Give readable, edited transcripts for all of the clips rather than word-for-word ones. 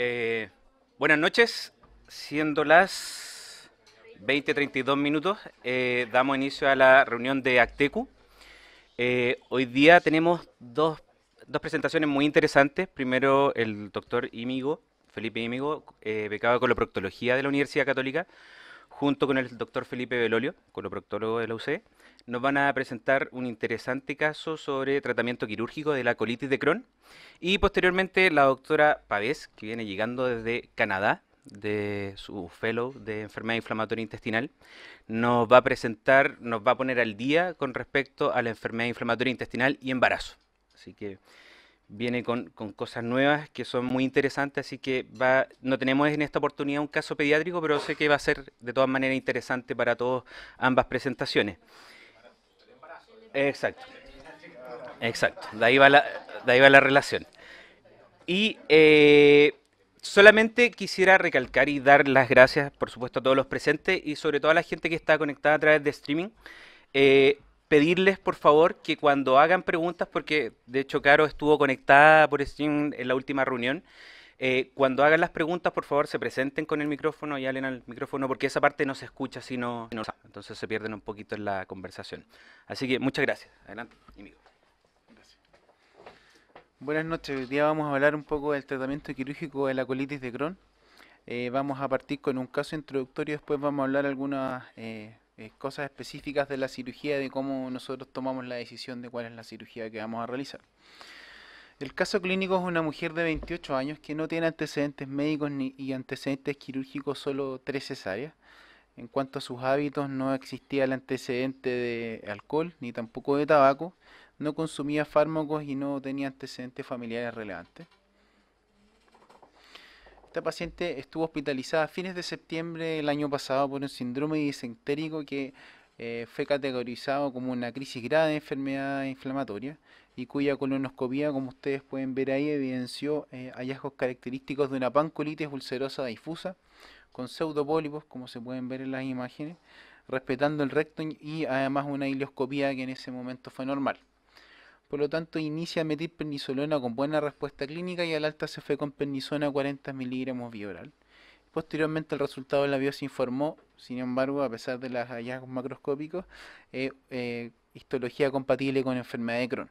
Eh, Buenas noches, siendo las 20:32 minutos, damos inicio a la reunión de Actecu. Hoy día tenemos dos presentaciones muy interesantes. Primero, el doctor Íñigo, Felipe Íñigo, becado de coloproctología de la Universidad Católica, junto con el doctor Felipe Belolio, coloproctólogo de la UC, nos van a presentar un interesante caso sobre tratamiento quirúrgico de la colitis de Crohn. Y posteriormente la doctora Pavés, que viene llegando desde Canadá, de su fellow de enfermedad inflamatoria intestinal, nos va a presentar, nos va a poner al día con respecto a la enfermedad inflamatoria intestinal y embarazo. Así que viene con cosas nuevas que son muy interesantes, así que no tenemos en esta oportunidad un caso pediátrico, pero sé que va a ser de todas maneras interesante para todos ambas presentaciones. Exacto, exacto, de ahí va la relación. Y solamente quisiera recalcar y dar las gracias, por supuesto, a todos los presentes y sobre todo a la gente que está conectada a través de streaming. Pedirles, por favor, que cuando hagan preguntas, porque de hecho Caro estuvo conectada por stream en la última reunión, cuando hagan las preguntas, por favor, se presenten con el micrófono y hablen al micrófono, porque esa parte no se escucha, sino entonces se pierden un poquito en la conversación. Así que muchas gracias. Adelante, amigo. Buenas noches, hoy día vamos a hablar un poco del tratamiento quirúrgico de la colitis de Crohn. Vamos a partir con un caso introductorio, después vamos a hablar algunas cosas específicas de la cirugía, de cómo nosotros tomamos la decisión de cuál es la cirugía que vamos a realizar. El caso clínico es una mujer de 28 años que no tiene antecedentes médicos y antecedentes quirúrgicos, solo 3 cesáreas. En cuanto a sus hábitos, no existía el antecedente de alcohol ni tampoco de tabaco, no consumía fármacos y no tenía antecedentes familiares relevantes. Esta paciente estuvo hospitalizada a fines de septiembre del año pasado por un síndrome disentérico que fue categorizado como una crisis grave de enfermedad inflamatoria y cuya colonoscopia, como ustedes pueden ver ahí, evidenció hallazgos característicos de una pancolitis ulcerosa difusa con pseudopólipos, como se pueden ver en las imágenes, respetando el recto y además una ileoscopía que en ese momento fue normal. Por lo tanto, inicia metilprednisolona con buena respuesta clínica y al alta se fue con prednisona 40 miligramos vía oral. Posteriormente el resultado de la biopsia informó, sin embargo, a pesar de los hallazgos macroscópicos, histología compatible con enfermedad de Crohn.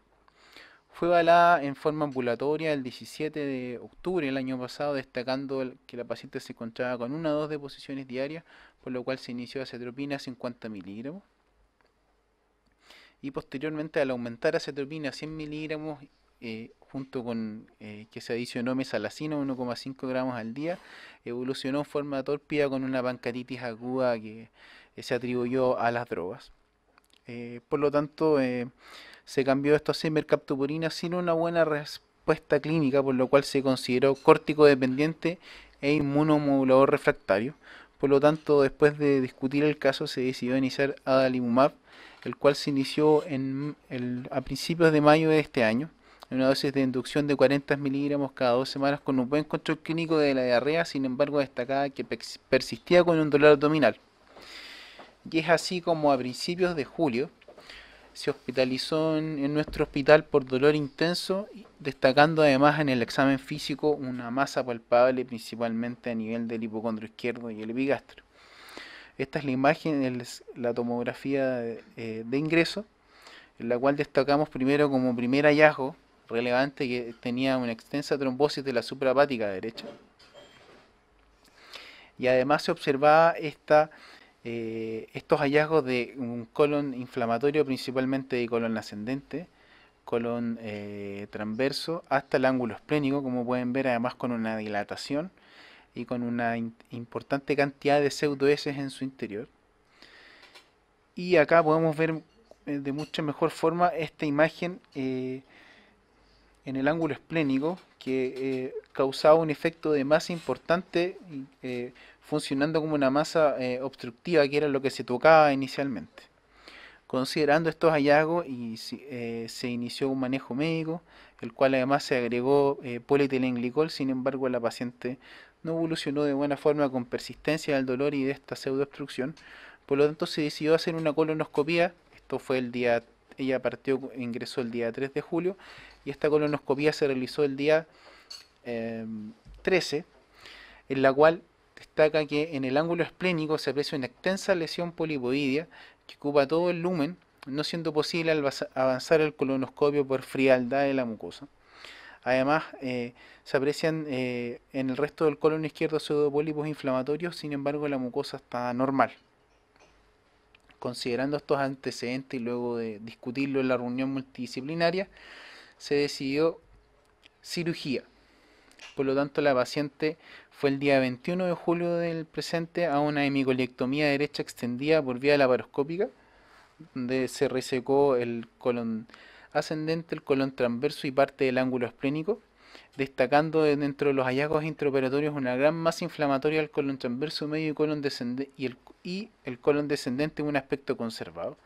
Fue evaluada en forma ambulatoria el 17 de octubre del año pasado, destacando que la paciente se encontraba con una o dos deposiciones diarias, por lo cual se inició acetropina 50 miligramos. Y posteriormente, al aumentar acetropina a 100 miligramos, junto con que se adicionó mesalacina 1,5 gramos al día, evolucionó en forma tórpida con una pancreatitis aguda que se atribuyó a las drogas. Por lo tanto, se cambió esto a semercaptopurina sin una buena respuesta clínica, por lo cual se consideró córtico dependiente e inmunomodulador refractario. Por lo tanto, después de discutir el caso, se decidió iniciar adalimumab, el cual se inició a principios de mayo de este año, en una dosis de inducción de 40 miligramos cada 2 semanas con un buen control clínico de la diarrea. Sin embargo, destacaba que persistía con un dolor abdominal. Y es así como a principios de julio se hospitalizó en nuestro hospital por dolor intenso, destacando además en el examen físico una masa palpable principalmente a nivel del hipocondrio izquierdo y el epigastrio. Esta es la imagen, es la tomografía de ingreso, en la cual destacamos primero como primer hallazgo relevante que tenía una extensa trombosis de la suprahepática derecha. Y además se observaba estos hallazgos de un colon inflamatorio, principalmente de colon ascendente, colon transverso, hasta el ángulo esplénico, como pueden ver, además con una dilatación y con una importante cantidad de pseudoheces en su interior. Y acá podemos ver de mucha mejor forma esta imagen en el ángulo esplénico que causaba un efecto de masa importante, funcionando como una masa obstructiva, que era lo que se tocaba inicialmente. Considerando estos hallazgos, se inició un manejo médico, el cual además se agregó polietilenglicol. Sin embargo, la paciente no evolucionó de buena forma, con persistencia del dolor y de esta pseudoobstrucción. Por lo tanto, se decidió hacer una colonoscopia. Esto fue el día, ella ingresó el día 3 de julio, y esta colonoscopia se realizó el día 13, en la cual destaca que en el ángulo esplénico se aprecia una extensa lesión polipoidea que ocupa todo el lumen, no siendo posible avanzar el colonoscopio por frialdad de la mucosa. Además, se aprecian en el resto del colon izquierdo pseudopólipos inflamatorios, sin embargo la mucosa está normal. Considerando estos antecedentes y luego de discutirlo en la reunión multidisciplinaria, se decidió cirugía. Por lo tanto, la paciente fue el día 21 de julio del presente a una hemicolectomía derecha extendida por vía laparoscópica, donde se resecó el colon ascendente, el colon transverso y parte del ángulo esplénico, destacando dentro de los hallazgos intraoperatorios una gran masa inflamatoria del colon transverso medio y colon descendente y el colon descendente en un aspecto conservado.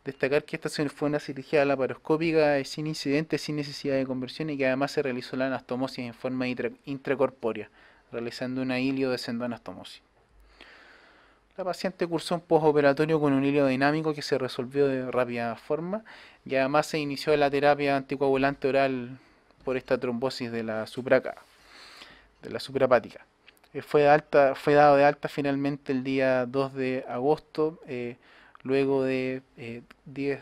Destacar que esta fue una cirugía laparoscópica sin incidentes, sin necesidad de conversión y que además se realizó la anastomosis en forma intracorpórea, realizando una ilio-descendoanastomosis. La paciente cursó un postoperatorio con un hilo dinámico que se resolvió de rápida forma y además se inició la terapia anticoagulante oral por esta trombosis de la suprahepática. Fue dado de alta finalmente el día 2 de agosto, luego de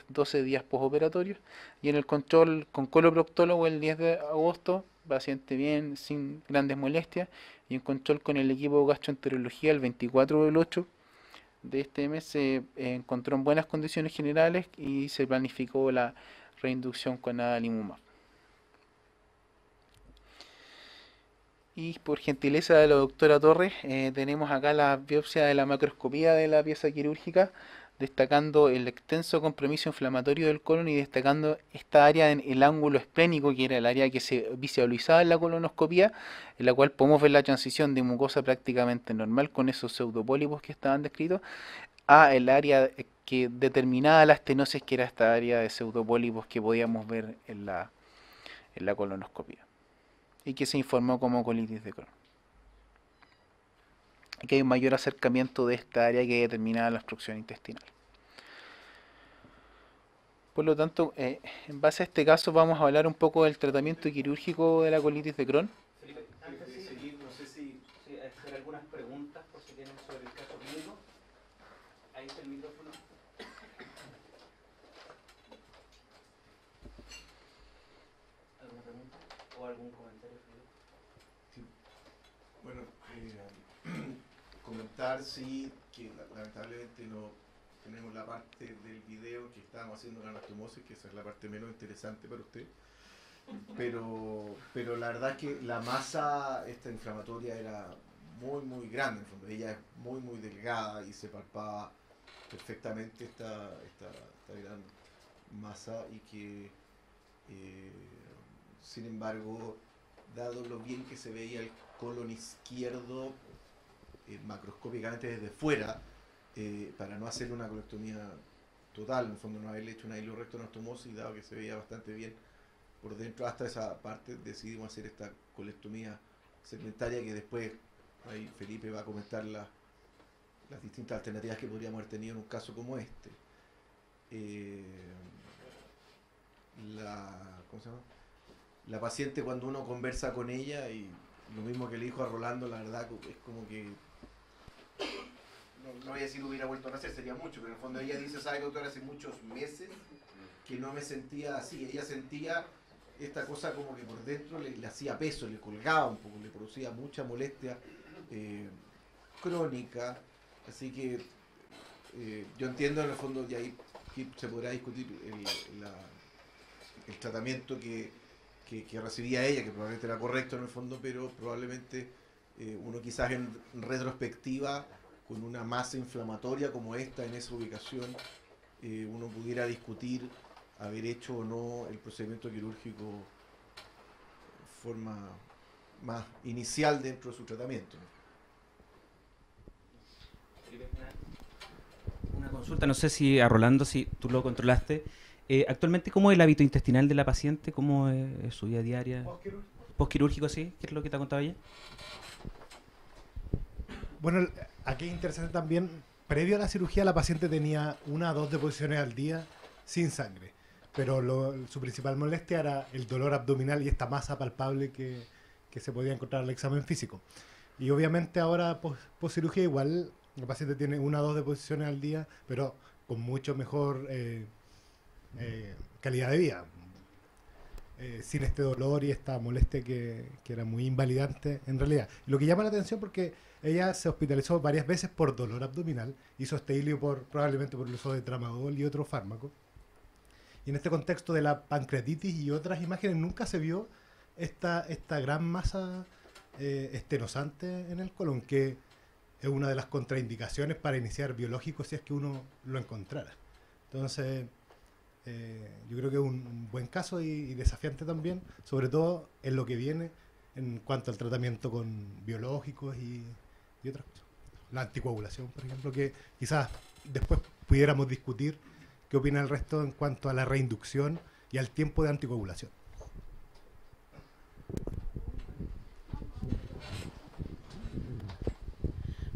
12 días postoperatorios, y en el control con coloproctólogo el 10 de agosto, paciente bien, sin grandes molestias, y en control con el equipo de gastroenterología el 24 del 8 de este mes se encontró en buenas condiciones generales y se planificó la reinducción con adalimumab. Y por gentileza de la doctora Torres, tenemos acá la biopsia de la macroscopía de la pieza quirúrgica, destacando el extenso compromiso inflamatorio del colon y destacando esta área en el ángulo esplénico, que era el área que se visualizaba en la colonoscopía, en la cual podemos ver la transición de mucosa prácticamente normal con esos pseudopólipos que estaban descritos, a el área que determinaba la estenosis, que era esta área de pseudopólipos que podíamos ver en la colonoscopía y que se informó como colitis de Crohn. Y que hay un mayor acercamiento de esta área que determinaba la obstrucción intestinal. Por lo tanto, en base a este caso vamos a hablar un poco del tratamiento quirúrgico de la colitis de Crohn. Felipe, antes de seguir, no sé si hacer algunas preguntas por si tienen sobre el caso clínico. Ahí está el micrófono. ¿Alguna pregunta o algún comentario, Felipe? Sí. Bueno, comentar sí que lamentablemente no tenemos la parte del video que estábamos haciendo la anastomosis, que esa es la parte menos interesante para usted. Pero la verdad es que la masa esta inflamatoria era muy grande, en fondo. Ella es muy delgada y se palpaba perfectamente esta gran masa y que sin embargo, dado lo bien que se veía el colon izquierdo macroscópicamente desde fuera, para no hacer una colectomía total, en el fondo no haberle hecho una ileorectoanastomosis, dado que se veía bastante bien por dentro hasta esa parte, decidimos hacer esta colectomía segmentaria que después ahí Felipe va a comentar las distintas alternativas que podríamos haber tenido en un caso como este. ¿Cómo se llama? La paciente, cuando uno conversa con ella, y lo mismo que le dijo a Rolando, la verdad es como que no voy a decir hubiera vuelto a nacer, sería mucho, pero en el fondo ella dice, ¿sabe, doctor? Hace muchos meses que no me sentía así. Ella sentía esta cosa como que por dentro le hacía peso, le colgaba un poco, le producía mucha molestia crónica. Así que yo entiendo en el fondo, y ahí se podrá discutir el tratamiento que recibía ella, que probablemente era correcto en el fondo, pero probablemente uno quizás en retrospectiva, con una masa inflamatoria como esta en esa ubicación, uno pudiera discutir haber hecho o no el procedimiento quirúrgico de forma más inicial dentro de su tratamiento. Una consulta, no sé si a Rolando, si tú lo controlaste. Actualmente, ¿cómo es el hábito intestinal de la paciente? ¿Cómo es su vida diaria? ¿Postquirúrgico, sí? ¿Qué es lo que te ha contado ella? Bueno, aquí es interesante también, previo a la cirugía la paciente tenía 1 a 2 deposiciones al día sin sangre, pero su principal molestia era el dolor abdominal y esta masa palpable que se podía encontrar al examen físico. Y obviamente ahora post cirugía igual el paciente tiene una o dos deposiciones al día, pero con mucho mejor calidad de vida, sin este dolor y esta molestia que era muy invalidante en realidad. Lo que llama la atención porque ella se hospitalizó varias veces por dolor abdominal, hizo este hilio probablemente por el uso de tramadol y otro fármaco. Y en este contexto de la pancreatitis y otras imágenes nunca se vio esta gran masa estenosante en el colon, que es una de las contraindicaciones para iniciar biológicos si es que uno lo encontrara. Entonces, yo creo que es un buen caso y desafiante también, sobre todo en lo que viene en cuanto al tratamiento con biológicos y otras cosas. La anticoagulación, por ejemplo, que quizás después pudiéramos discutir qué opina el resto en cuanto a la reinducción y al tiempo de anticoagulación.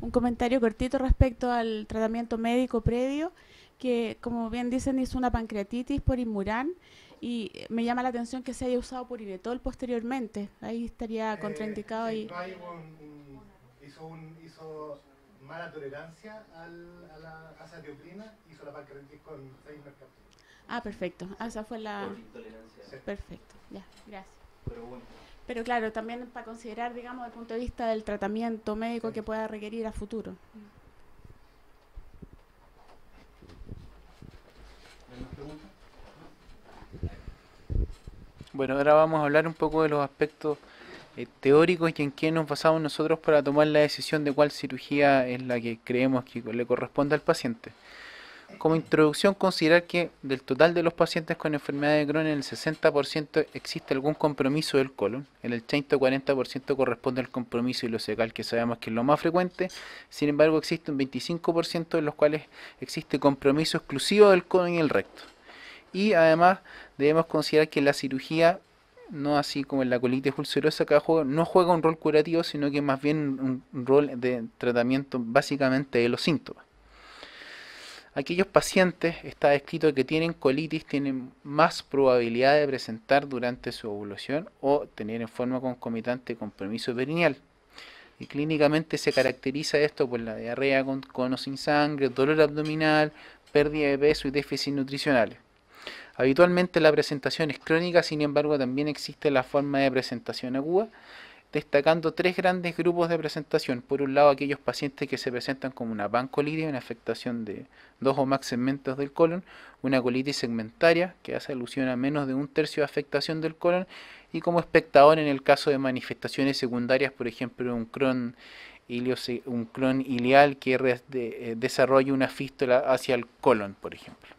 Un comentario cortito respecto al tratamiento médico previo, que como bien dicen hizo una pancreatitis por Inmuran y me llama la atención que se haya usado purinetol posteriormente. Ahí estaría contraindicado. Sí, Y no hay hizo mala tolerancia a la azatioprina, hizo la pancreatitis con 6 mercaptol. perfecto. Esa fue la... Por intolerancia. Sí. Perfecto, ya, gracias. Pero bueno. Pero claro, también para considerar, digamos, desde el punto de vista del tratamiento médico Sí. que pueda requerir a futuro. ¿Hay más preguntas? Bueno, ahora vamos a hablar un poco de los aspectos teóricos y en qué nos basamos nosotros para tomar la decisión de cuál cirugía es la que creemos que le corresponde al paciente. Como introducción, considerar que del total de los pacientes con enfermedad de Crohn, en el 60% existe algún compromiso del colon, en el 30-40% corresponde al compromiso ileocecal, que sabemos que es lo más frecuente. Sin embargo, existe un 25% en los cuales existe compromiso exclusivo del colon y el recto. Y además debemos considerar que la cirugía, no así como en la colitis ulcerosa, no juega un rol curativo, sino que más bien un rol de tratamiento básicamente de los síntomas. Aquellos pacientes, está escrito que tienen colitis, tienen más probabilidad de presentar durante su ovulación o tener en forma concomitante compromiso perineal. Y clínicamente se caracteriza esto por la diarrea con o sin sangre, dolor abdominal, pérdida de peso y déficits nutricionales. Habitualmente la presentación es crónica, sin embargo también existe la forma de presentación aguda, destacando tres grandes grupos de presentación. Por un lado, aquellos pacientes que se presentan como una pancolitis, una afectación de 2 o más segmentos del colon, una colitis segmentaria, que hace alusión a menos de 1/3 de afectación del colon, y como espectador en el caso de manifestaciones secundarias, por ejemplo, un Crohn ileal que desarrolla una fístula hacia el colon, por ejemplo.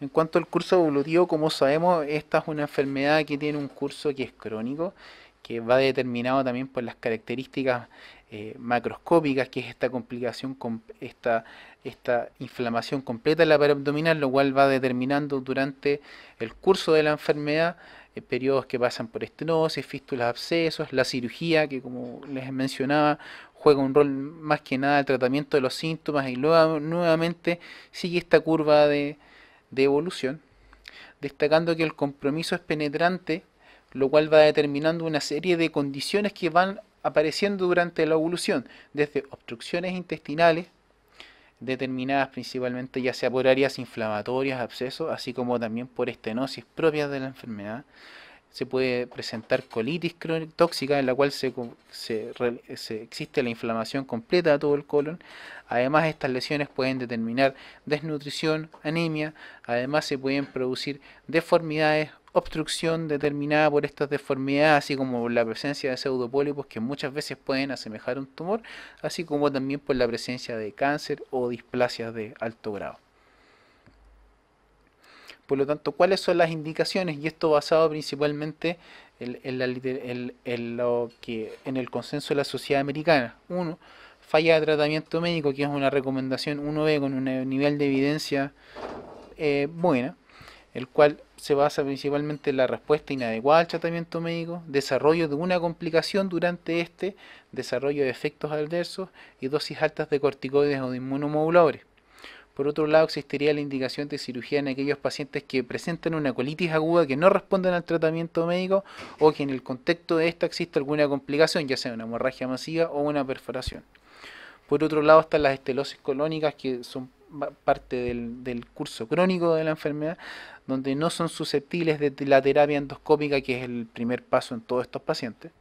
En cuanto al curso evolutivo, como sabemos, esta es una enfermedad que tiene un curso que es crónico, que va determinado también por las características macroscópicas, que es esta complicación, esta inflamación completa de la pared abdominal, lo cual va determinando durante el curso de la enfermedad periodos que pasan por estenosis, fístulas, abscesos, la cirugía, que como les mencionaba, juega un rol más que nada el tratamiento de los síntomas, y luego nuevamente sigue esta curva de evolución, destacando que el compromiso es penetrante, lo cual va determinando una serie de condiciones que van apareciendo durante la evolución, desde obstrucciones intestinales, determinadas principalmente ya sea por áreas inflamatorias, abscesos, así como también por estenosis propias de la enfermedad. Se puede presentar colitis tóxica, en la cual existe la inflamación completa de todo el colon. Además, estas lesiones pueden determinar desnutrición, anemia. Además, se pueden producir deformidades, obstrucción determinada por estas deformidades, así como la presencia de pseudopólipos que muchas veces pueden asemejar un tumor, así como también por la presencia de cáncer o displasias de alto grado. Por lo tanto, ¿cuáles son las indicaciones? Y esto basado principalmente en lo que en el consenso de la sociedad americana. 1. Falla de tratamiento médico, que es una recomendación 1B con un nivel de evidencia buena, el cual se basa principalmente en la respuesta inadecuada al tratamiento médico, desarrollo de una complicación durante desarrollo de efectos adversos y dosis altas de corticoides o de inmunomoduladores. Por otro lado, existiría la indicación de cirugía en aquellos pacientes que presentan una colitis aguda que no responden al tratamiento médico o que en el contexto de esta existe alguna complicación, ya sea una hemorragia masiva o una perforación. Por otro lado están las estelosis colónicas, que son parte del curso crónico de la enfermedad, donde no son susceptibles de la terapia endoscópica, que es el primer paso en todos estos pacientes.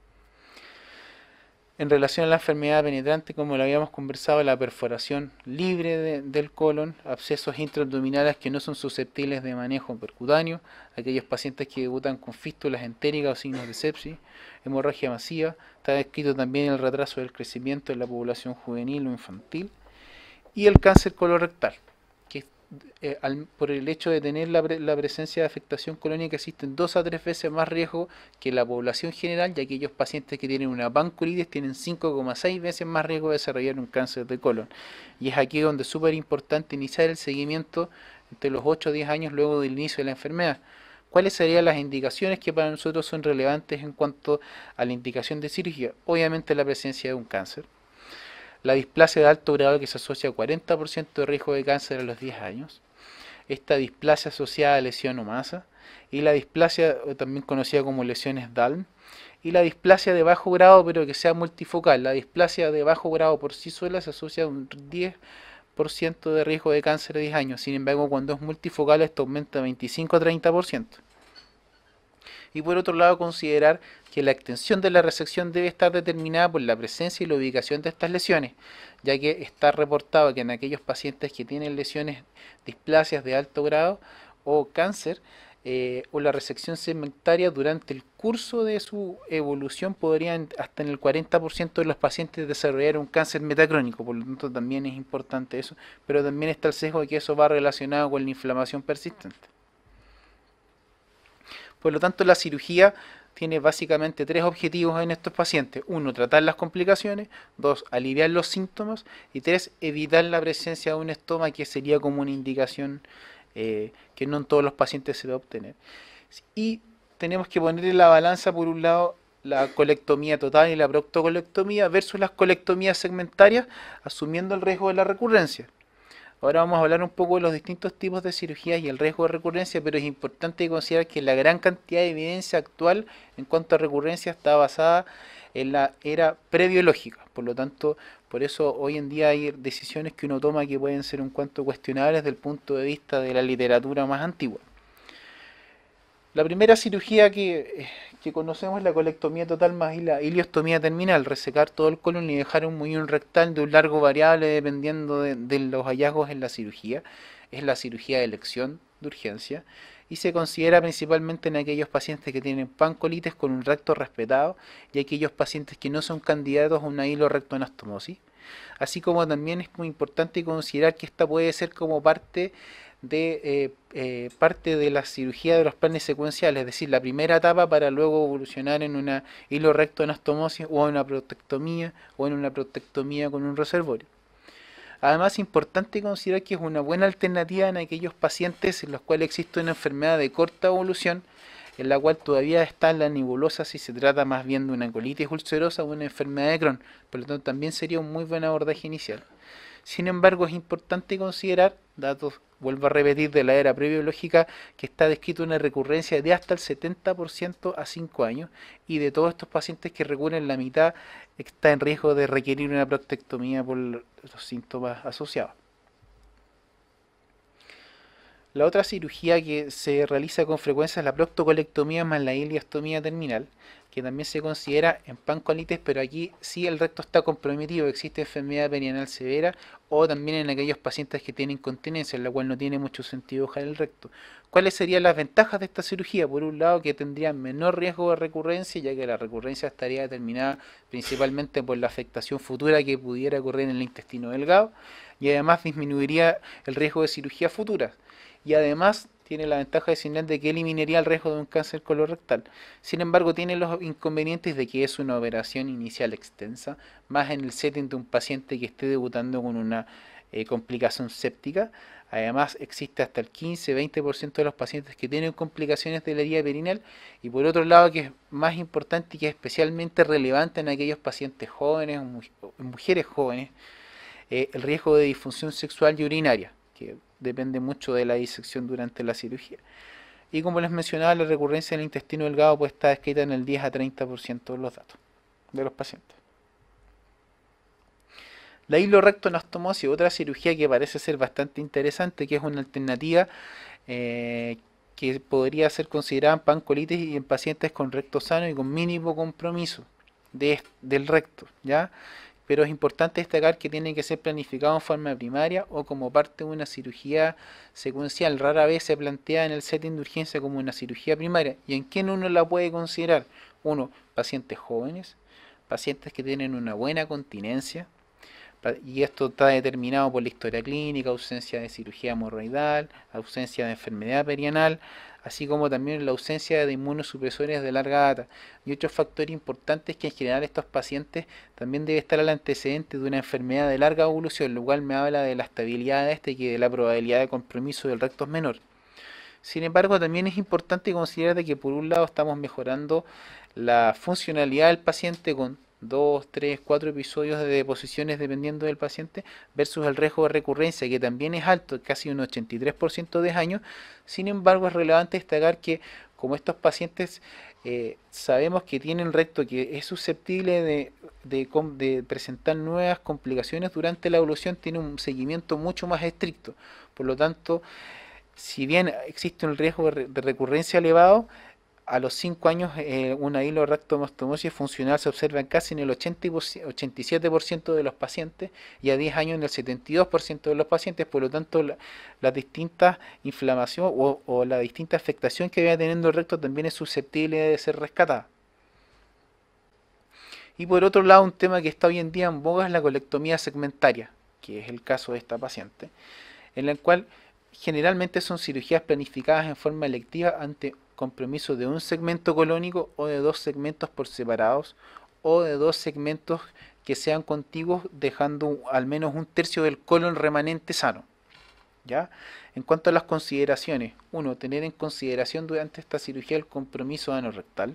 En relación a la enfermedad penetrante, como lo habíamos conversado, la perforación libre del colon, abscesos intraabdominales que no son susceptibles de manejo percutáneo, aquellos pacientes que debutan con fístulas entéricas o signos de sepsis, hemorragia masiva, está descrito también el retraso del crecimiento en la población juvenil o infantil, y el cáncer colorectal, que por el hecho de tener la presencia de afectación colónica existen 2 a 3 veces más riesgo que la población general, y aquellos pacientes que tienen una pancreatitis tienen 5,6 veces más riesgo de desarrollar un cáncer de colon. Y es aquí donde es súper importante iniciar el seguimiento entre los 8 o 10 años luego del inicio de la enfermedad. ¿Cuáles serían las indicaciones que para nosotros son relevantes en cuanto a la indicación de cirugía? Obviamente la presencia de un cáncer, la displasia de alto grado que se asocia a 40% de riesgo de cáncer a los 10 años, esta displasia asociada a lesión o masa, y la displasia también conocida como lesiones Dalm, y la displasia de bajo grado pero que sea multifocal. La displasia de bajo grado por sí sola se asocia a un 10% de riesgo de cáncer a 10 años, sin embargo cuando es multifocal esto aumenta a 25 a 30%. Y por otro lado considerar que la extensión de la resección debe estar determinada por la presencia y la ubicación de estas lesiones, ya que está reportado que en aquellos pacientes que tienen lesiones, displasias de alto grado o cáncer, o la resección segmentaria durante el curso de su evolución podrían hasta en el 40% de los pacientes desarrollar un cáncer metacrónico, por lo tanto también es importante eso, pero también está el sesgo de que eso va relacionado con la inflamación persistente. Por lo tanto, la cirugía tiene básicamente 3 objetivos en estos pacientes. 1, tratar las complicaciones. 2, aliviar los síntomas. Y 3, evitar la presencia de un estoma, que sería como una indicación que no en todos los pacientes se va a obtener. Y tenemos que poner en la balanza, por un lado, la colectomía total y la proctocolectomía versus las colectomías segmentarias, asumiendo el riesgo de la recurrencia. Ahora vamos a hablar un poco de los distintos tipos de cirugías y el riesgo de recurrencia, pero es importante considerar que la gran cantidad de evidencia actual en cuanto a recurrencia está basada en la era prebiológica. Por lo tanto, por eso hoy en día hay decisiones que uno toma que pueden ser un cuanto cuestionables desde el punto de vista de la literatura más antigua. La primera cirugía que conocemos es la colectomía total más la iliostomía terminal, resecar todo el colon y dejar un muñón rectal de un largo variable dependiendo de los hallazgos en la cirugía. Es la cirugía de elección de urgencia y se considera principalmente en aquellos pacientes que tienen pancolitis con un recto respetado y aquellos pacientes que no son candidatos a una hilorectoanastomosis. Así como también es muy importante considerar que esta puede ser como parte de la cirugía de los planes secuenciales, es decir, la primera etapa para luego evolucionar en una hilorectoanastomosis o en una prostatectomía o en una prostatectomía con un reservorio. Además, es importante considerar que es una buena alternativa en aquellos pacientes en los cuales existe una enfermedad de corta evolución, en la cual todavía está en la nebulosa si se trata más bien de una colitis ulcerosa o una enfermedad de Crohn, por lo tanto también sería un muy buen abordaje inicial. Sin embargo, es importante considerar, datos, vuelvo a repetir, de la era prebiológica, que está descrito una recurrencia de hasta el 70% a 5 años, y de todos estos pacientes que recurren, la mitad está en riesgo de requerir una prostatectomía por los síntomas asociados. La otra cirugía que se realiza con frecuencia es la proctocolectomía más la iliostomía terminal, que también se considera en pancolitis, pero aquí sí el recto está comprometido, existe enfermedad perianal severa, o también en aquellos pacientes que tienen incontinencia, en la cual no tiene mucho sentido bajar el recto. ¿Cuáles serían las ventajas de esta cirugía? Por un lado, que tendrían menor riesgo de recurrencia, ya que la recurrencia estaría determinada principalmente por la afectación futura que pudiera ocurrir en el intestino delgado, y además disminuiría el riesgo de cirugía futura. Y además tiene la ventaja adicional de que eliminaría el riesgo de un cáncer colorectal. Sin embargo, tiene los inconvenientes de que es una operación inicial extensa, más en el setting de un paciente que esté debutando con una complicación séptica. Además, existe hasta el 15-20% de los pacientes que tienen complicaciones de la herida perineal. Y por otro lado, que es más importante y que es especialmente relevante en aquellos pacientes jóvenes o mujeres jóvenes, el riesgo de disfunción sexual y urinaria. que depende mucho de la disección durante la cirugía. Y como les mencionaba, la recurrencia del intestino delgado puede estar escrita en el 10 a 30% de los datos de los pacientes. La hilorectoanastomosis, otra cirugía que parece ser bastante interesante, que es una alternativa que podría ser considerada en pancolitis y en pacientes con recto sano y con mínimo compromiso del recto, ¿ya? Pero es importante destacar que tiene que ser planificado en forma primaria o como parte de una cirugía secuencial. Rara vez se plantea en el setting de urgencia como una cirugía primaria. ¿Y en quién uno la puede considerar? Uno, pacientes jóvenes, pacientes que tienen una buena continencia, y esto está determinado por la historia clínica, ausencia de cirugía hemorroidal, ausencia de enfermedad perianal, así como también la ausencia de inmunosupresores de larga data. Y otro factor importante es que en general estos pacientes también debe estar al antecedente de una enfermedad de larga evolución, lo cual me habla de la estabilidad de este y de la probabilidad de compromiso del recto es menor. Sin embargo, también es importante considerar de que por un lado estamos mejorando la funcionalidad del paciente con 2, 3, 4 episodios de deposiciones dependiendo del paciente, versus el riesgo de recurrencia, que también es alto, casi un 83% de años. Sin embargo, es relevante destacar que como estos pacientes sabemos que tienen recto que es susceptible de presentar nuevas complicaciones durante la evolución, tiene un seguimiento mucho más estricto. Por lo tanto, si bien existe un riesgo de recurrencia elevado, a los 5 años una hilorectoanastomosis funcional se observa en casi en el 87% de los pacientes y a 10 años en el 72% de los pacientes. Por lo tanto, la distinta inflamación o la distinta afectación que vaya teniendo el recto también es susceptible de ser rescatada. Y por otro lado, un tema que está hoy en día en boga es la colectomía segmentaria, que es el caso de esta paciente, en la cual generalmente son cirugías planificadas en forma electiva ante compromiso de un segmento colónico o de 2 segmentos por separados o de 2 segmentos que sean contiguos, dejando al menos un tercio del colon remanente sano, ¿ya? En cuanto a las consideraciones, uno, tener en consideración durante esta cirugía el compromiso anorrectal,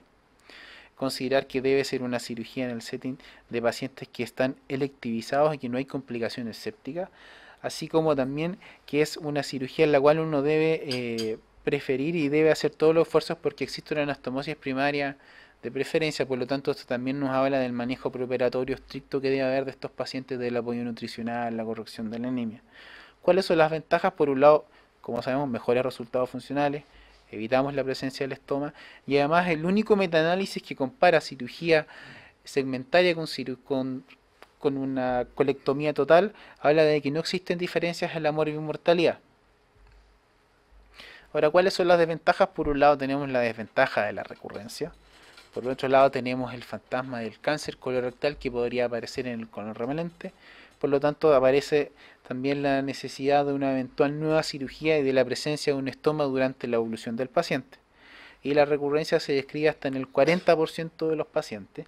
considerar que debe ser una cirugía en el setting de pacientes que están electivizados y que no hay complicaciones sépticas, así como también que es una cirugía en la cual uno debe preferir y debe hacer todos los esfuerzos porque existe una anastomosis primaria de preferencia. Por lo tanto, esto también nos habla del manejo preoperatorio estricto que debe haber de estos pacientes, del apoyo nutricional, la corrección de la anemia. ¿Cuáles son las ventajas? Por un lado, como sabemos, mejores resultados funcionales, evitamos la presencia del estoma, y además el único metaanálisis que compara cirugía segmentaria con una colectomía total habla de que no existen diferencias en la morbimortalidad. Ahora, ¿cuáles son las desventajas? Por un lado tenemos la desventaja de la recurrencia, por otro lado tenemos el fantasma del cáncer colorectal que podría aparecer en el colon remanente. Por lo tanto, aparece también la necesidad de una eventual nueva cirugía y de la presencia de un estoma durante la evolución del paciente. Y la recurrencia se describe hasta en el 40% de los pacientes,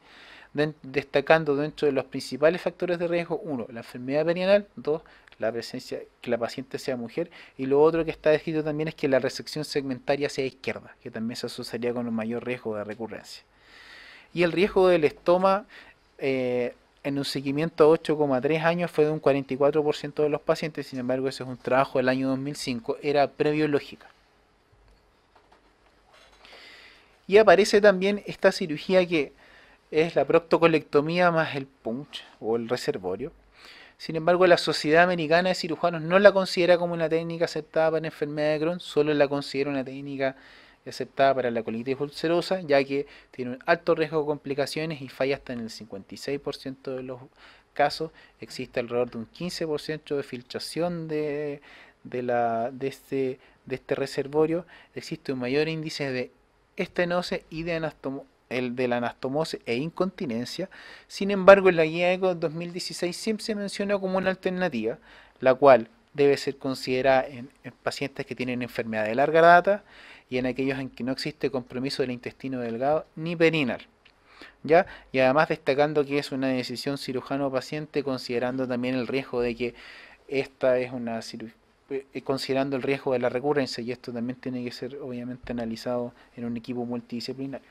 destacando dentro de los principales factores de riesgo, 1, la enfermedad perianal, 2, la presencia, que la paciente sea mujer, y lo otro que está descrito también es que la resección segmentaria sea izquierda, que también se asociaría con un mayor riesgo de recurrencia. Y el riesgo del estoma en un seguimiento a 8,3 años fue de un 44% de los pacientes. Sin embargo, ese es un trabajo del año 2005, era prebiológica. Y aparece también esta cirugía que es la proctocolectomía más el punch o el reservorio. Sin embargo, la Sociedad Americana de Cirujanos no la considera como una técnica aceptada para enfermedad de Crohn, solo la considera una técnica aceptada para la colitis ulcerosa, ya que tiene un alto riesgo de complicaciones y falla hasta en el 56% de los casos. Existe alrededor de un 15% de filtración de este reservorio. Existe un mayor índice de estenosis y de la anastomosis e incontinencia. Sin embargo, en la guía ECO 2016 siempre se mencionó como una alternativa, la cual debe ser considerada en pacientes que tienen enfermedad de larga data y en aquellos en que no existe compromiso del intestino delgado ni perineal, ¿ya? Y además destacando que es una decisión cirujano-paciente, considerando también el riesgo de que esta es una cirugía, considerando el riesgo de la recurrencia, y esto también tiene que ser obviamente analizado en un equipo multidisciplinario.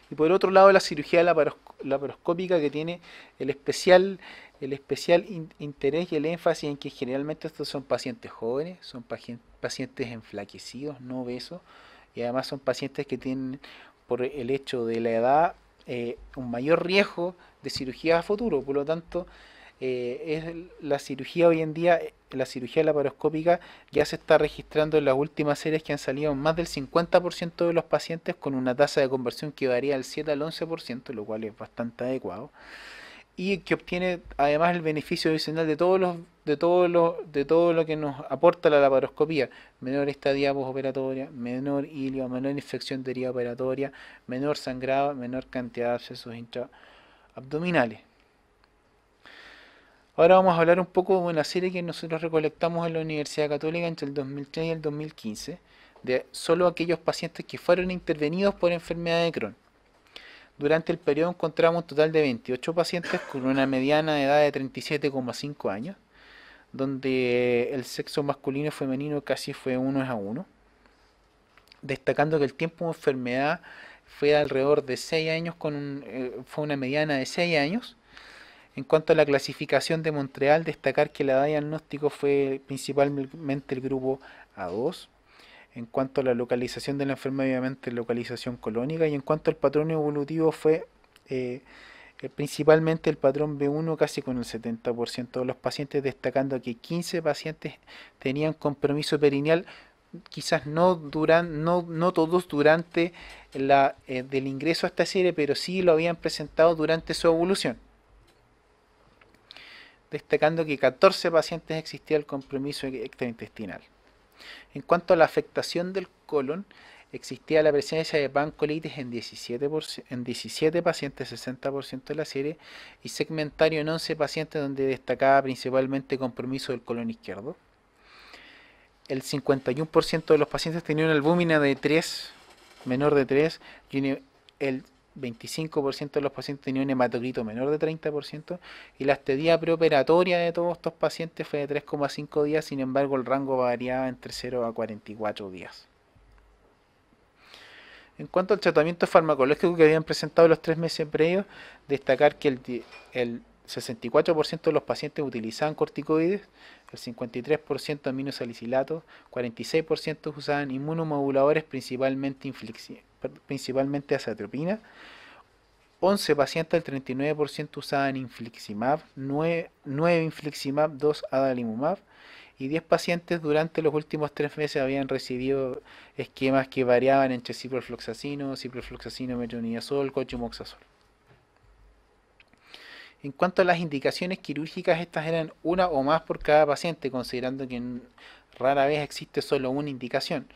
Y por otro lado, la cirugía laparoscópica, que tiene el especial interés y el énfasis en que generalmente estos son pacientes jóvenes, son pacientes enflaquecidos, no obesos, y además son pacientes que tienen, por el hecho de la edad, un mayor riesgo de cirugía a futuro. Por lo tanto, la cirugía hoy en día, la cirugía laparoscópica ya se está registrando en las últimas series que han salido en más del 50% de los pacientes, con una tasa de conversión que varía del 7 al 11%, lo cual es bastante adecuado, y que obtiene además el beneficio adicional de todo lo que nos aporta la laparoscopía: menor estadía postoperatoria, menor hilio, menor infección de herida operatoria, menor sangrado, menor cantidad de abscesos intraabdominales. Ahora vamos a hablar un poco de una serie que nosotros recolectamos en la Universidad Católica entre el 2003 y el 2015, de solo aquellos pacientes que fueron intervenidos por enfermedad de Crohn. Durante el periodo encontramos un total de 28 pacientes con una mediana edad de 37,5 años, donde el sexo masculino y femenino casi fue 1:1, destacando que el tiempo de enfermedad fue alrededor de 6 años, fue una mediana de 6 años. En cuanto a la clasificación de Montreal, destacar que la edad de diagnóstico fue principalmente el grupo A2. En cuanto a la localización de la enfermedad, obviamente localización colónica, y en cuanto al patrón evolutivo fue principalmente el patrón B1, casi con el 70% de los pacientes, destacando que 15 pacientes tenían compromiso perineal, quizás no todos durante del ingreso a esta serie, pero sí lo habían presentado durante su evolución, destacando que 14 pacientes existía el compromiso extraintestinal. En cuanto a la afectación del colon, existía la presencia de pancolitis en 17 pacientes, 60% de la serie, y segmentario en 11 pacientes, donde destacaba principalmente compromiso del colon izquierdo. El 51% de los pacientes tenían una albúmina de 3, menor de 3, y el 25% de los pacientes tenían un hematocrito menor de 30%, y la estadía preoperatoria de todos estos pacientes fue de 3,5 días, sin embargo el rango variaba entre 0 a 44 días. En cuanto al tratamiento farmacológico que habían presentado los 3 meses previos, destacar que el 64% de los pacientes utilizaban corticoides, el 53% aminosalicilatos, 46% usaban inmunomoduladores, principalmente azatropina, 11 pacientes, el 39% usaban infliximab, 9 infliximab, 2 adalimumab, y 10 pacientes durante los últimos 3 meses habían recibido esquemas que variaban entre ciprofloxacino, metronidazol, cotrimoxazol. En cuanto a las indicaciones quirúrgicas, estas eran una o más por cada paciente, considerando que rara vez existe solo una indicación.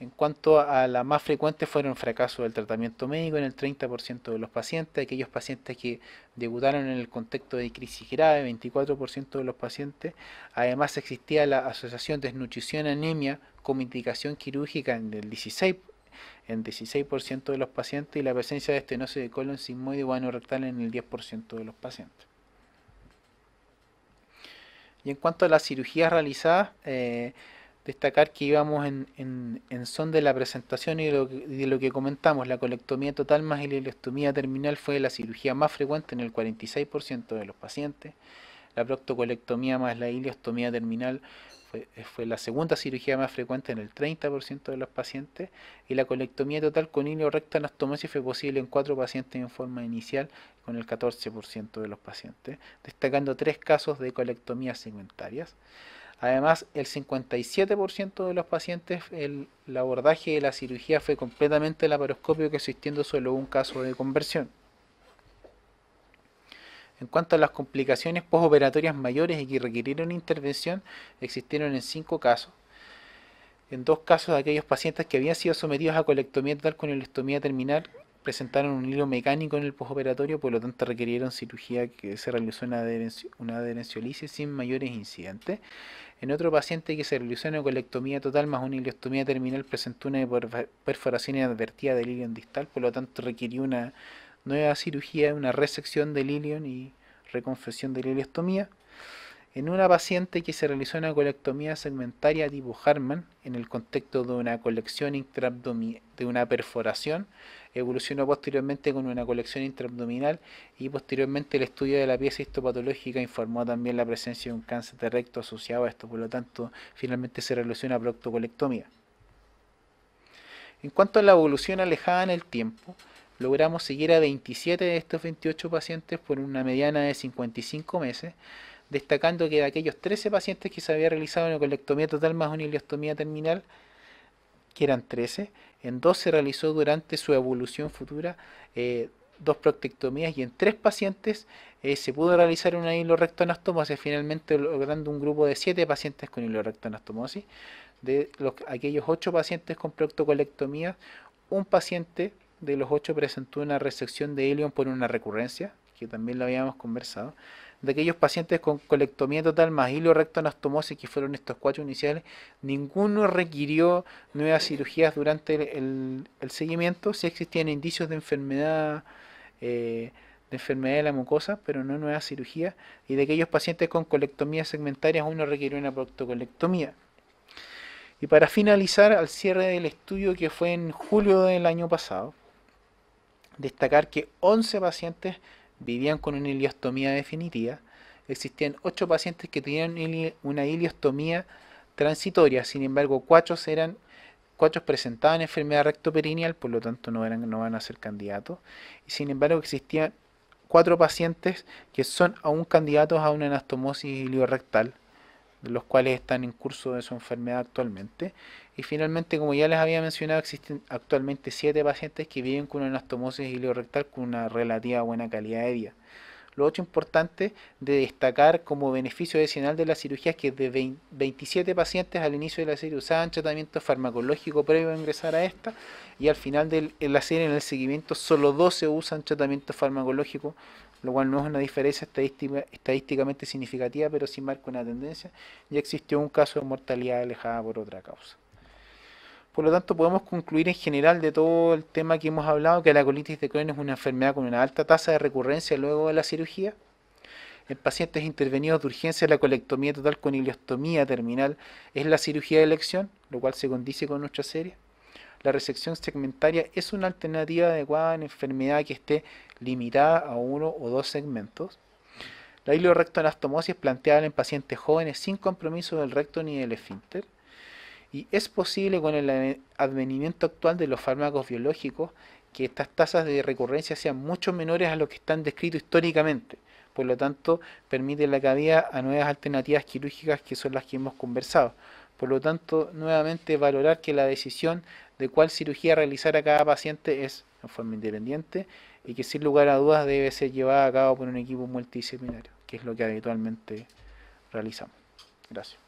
En cuanto a las más frecuentes, fueron fracaso del tratamiento médico en el 30% de los pacientes, aquellos pacientes que debutaron en el contexto de crisis grave, 24% de los pacientes. Además existía la asociación desnutrición-anemia como indicación quirúrgica en el 16% de los pacientes, y la presencia de estenosis de colon sigmoide o anorrectal en el 10% de los pacientes. Y en cuanto a las cirugías realizadas, destacar que íbamos en son de la presentación y de lo que comentamos. La colectomía total más ileostomía terminal fue la cirugía más frecuente en el 46% de los pacientes. La proctocolectomía más la ileostomía terminal fue la segunda cirugía más frecuente en el 30% de los pacientes, y la colectomía total con ilio recto anastomosis fue posible en 4 pacientes en forma inicial, con el 14% de los pacientes, destacando 3 casos de colectomías segmentarias. Además, el 57% de los pacientes, el abordaje de la cirugía fue completamente laparoscópico, existiendo solo un caso de conversión. En cuanto a las complicaciones postoperatorias mayores y que requirieron intervención, existieron en 5 casos. En 2 casos, de aquellos pacientes que habían sido sometidos a colectomía total con ileostomía terminal presentaron un hilo mecánico en el postoperatorio, por lo tanto requirieron cirugía que se realizó una adherenciolisis sin mayores incidentes. En otro paciente que se realizó una colectomía total más una ileostomía terminal presentó una perforación inadvertida del ilion distal, por lo tanto requirió una nueva cirugía, una resección del ilion y reconfección de la ileostomía. en una paciente que se realizó una colectomía segmentaria tipo Hartmann en el contexto de una colección intraabdominal, de una perforación, evolucionó posteriormente con una colección intraabdominal y posteriormente el estudio de la pieza histopatológica informó también la presencia de un cáncer de recto asociado a esto, por lo tanto finalmente se realizó una proctocolectomía. En cuanto a la evolución alejada en el tiempo, logramos seguir a 27 de estos 28 pacientes por una mediana de 55 meses, destacando que de aquellos 13 pacientes que se había realizado una colectomía total más una ileostomía terminal, que eran 13, en 2 se realizó durante su evolución futura 2 proctectomías y en 3 pacientes se pudo realizar una hilorectoanastomosis, finalmente logrando un grupo de 7 pacientes con hilorectoanastomosis. De aquellos 8 pacientes con proctocolectomía, un paciente de los 8 presentó una resección de ilion por una recurrencia, que también lo habíamos conversado. De aquellos pacientes con colectomía total más hilorectoanastomosis, que fueron estos 4 iniciales, ninguno requirió nuevas cirugías durante el seguimiento. Sí existían indicios de enfermedad de la mucosa, pero no nuevas cirugías. Y de aquellos pacientes con colectomías segmentarias, uno requirió una proctocolectomía. Y para finalizar, al cierre del estudio que fue en julio del año pasado, destacar que 11 pacientes vivían con una ileostomía definitiva. Existían 8 pacientes que tenían una ileostomía transitoria, sin embargo 4 presentaban enfermedad rectoperineal, por lo tanto no van a ser candidatos. Y sin embargo existían 4 pacientes que son aún candidatos a una anastomosis iliorectal, de los cuales están en curso de su enfermedad actualmente. Y finalmente, como ya les había mencionado, existen actualmente 7 pacientes que viven con una anastomosis iliorectal con una relativa buena calidad de vida. Lo otro importante de destacar como beneficio adicional de la cirugía es que de 27 pacientes al inicio de la serie usaban tratamiento farmacológico previo a ingresar a esta, y al final de la serie, en el seguimiento, solo 12 usan tratamiento farmacológico, lo cual no es una diferencia estadísticamente significativa, pero sí marca una tendencia. Ya existió un caso de mortalidad alejada por otra causa. Por lo tanto, podemos concluir en general de todo el tema que hemos hablado que la colitis de Crohn es una enfermedad con una alta tasa de recurrencia luego de la cirugía. En pacientes intervenidos de urgencia, la colectomía total con ileostomía terminal es la cirugía de elección, lo cual se condice con nuestra serie. La resección segmentaria es una alternativa adecuada en enfermedad que esté limitada a 1 o 2 segmentos. La ileorectoanastomosis es planteada en pacientes jóvenes sin compromiso del recto ni del esfínter. Y es posible con el advenimiento actual de los fármacos biológicos que estas tasas de recurrencia sean mucho menores a lo que están descritos históricamente. Por lo tanto, permite la cabida a nuevas alternativas quirúrgicas que son las que hemos conversado. Por lo tanto, nuevamente valorar que la decisión de cuál cirugía realizar a cada paciente es en forma independiente y que sin lugar a dudas debe ser llevada a cabo por un equipo multidisciplinario, que es lo que habitualmente realizamos. Gracias.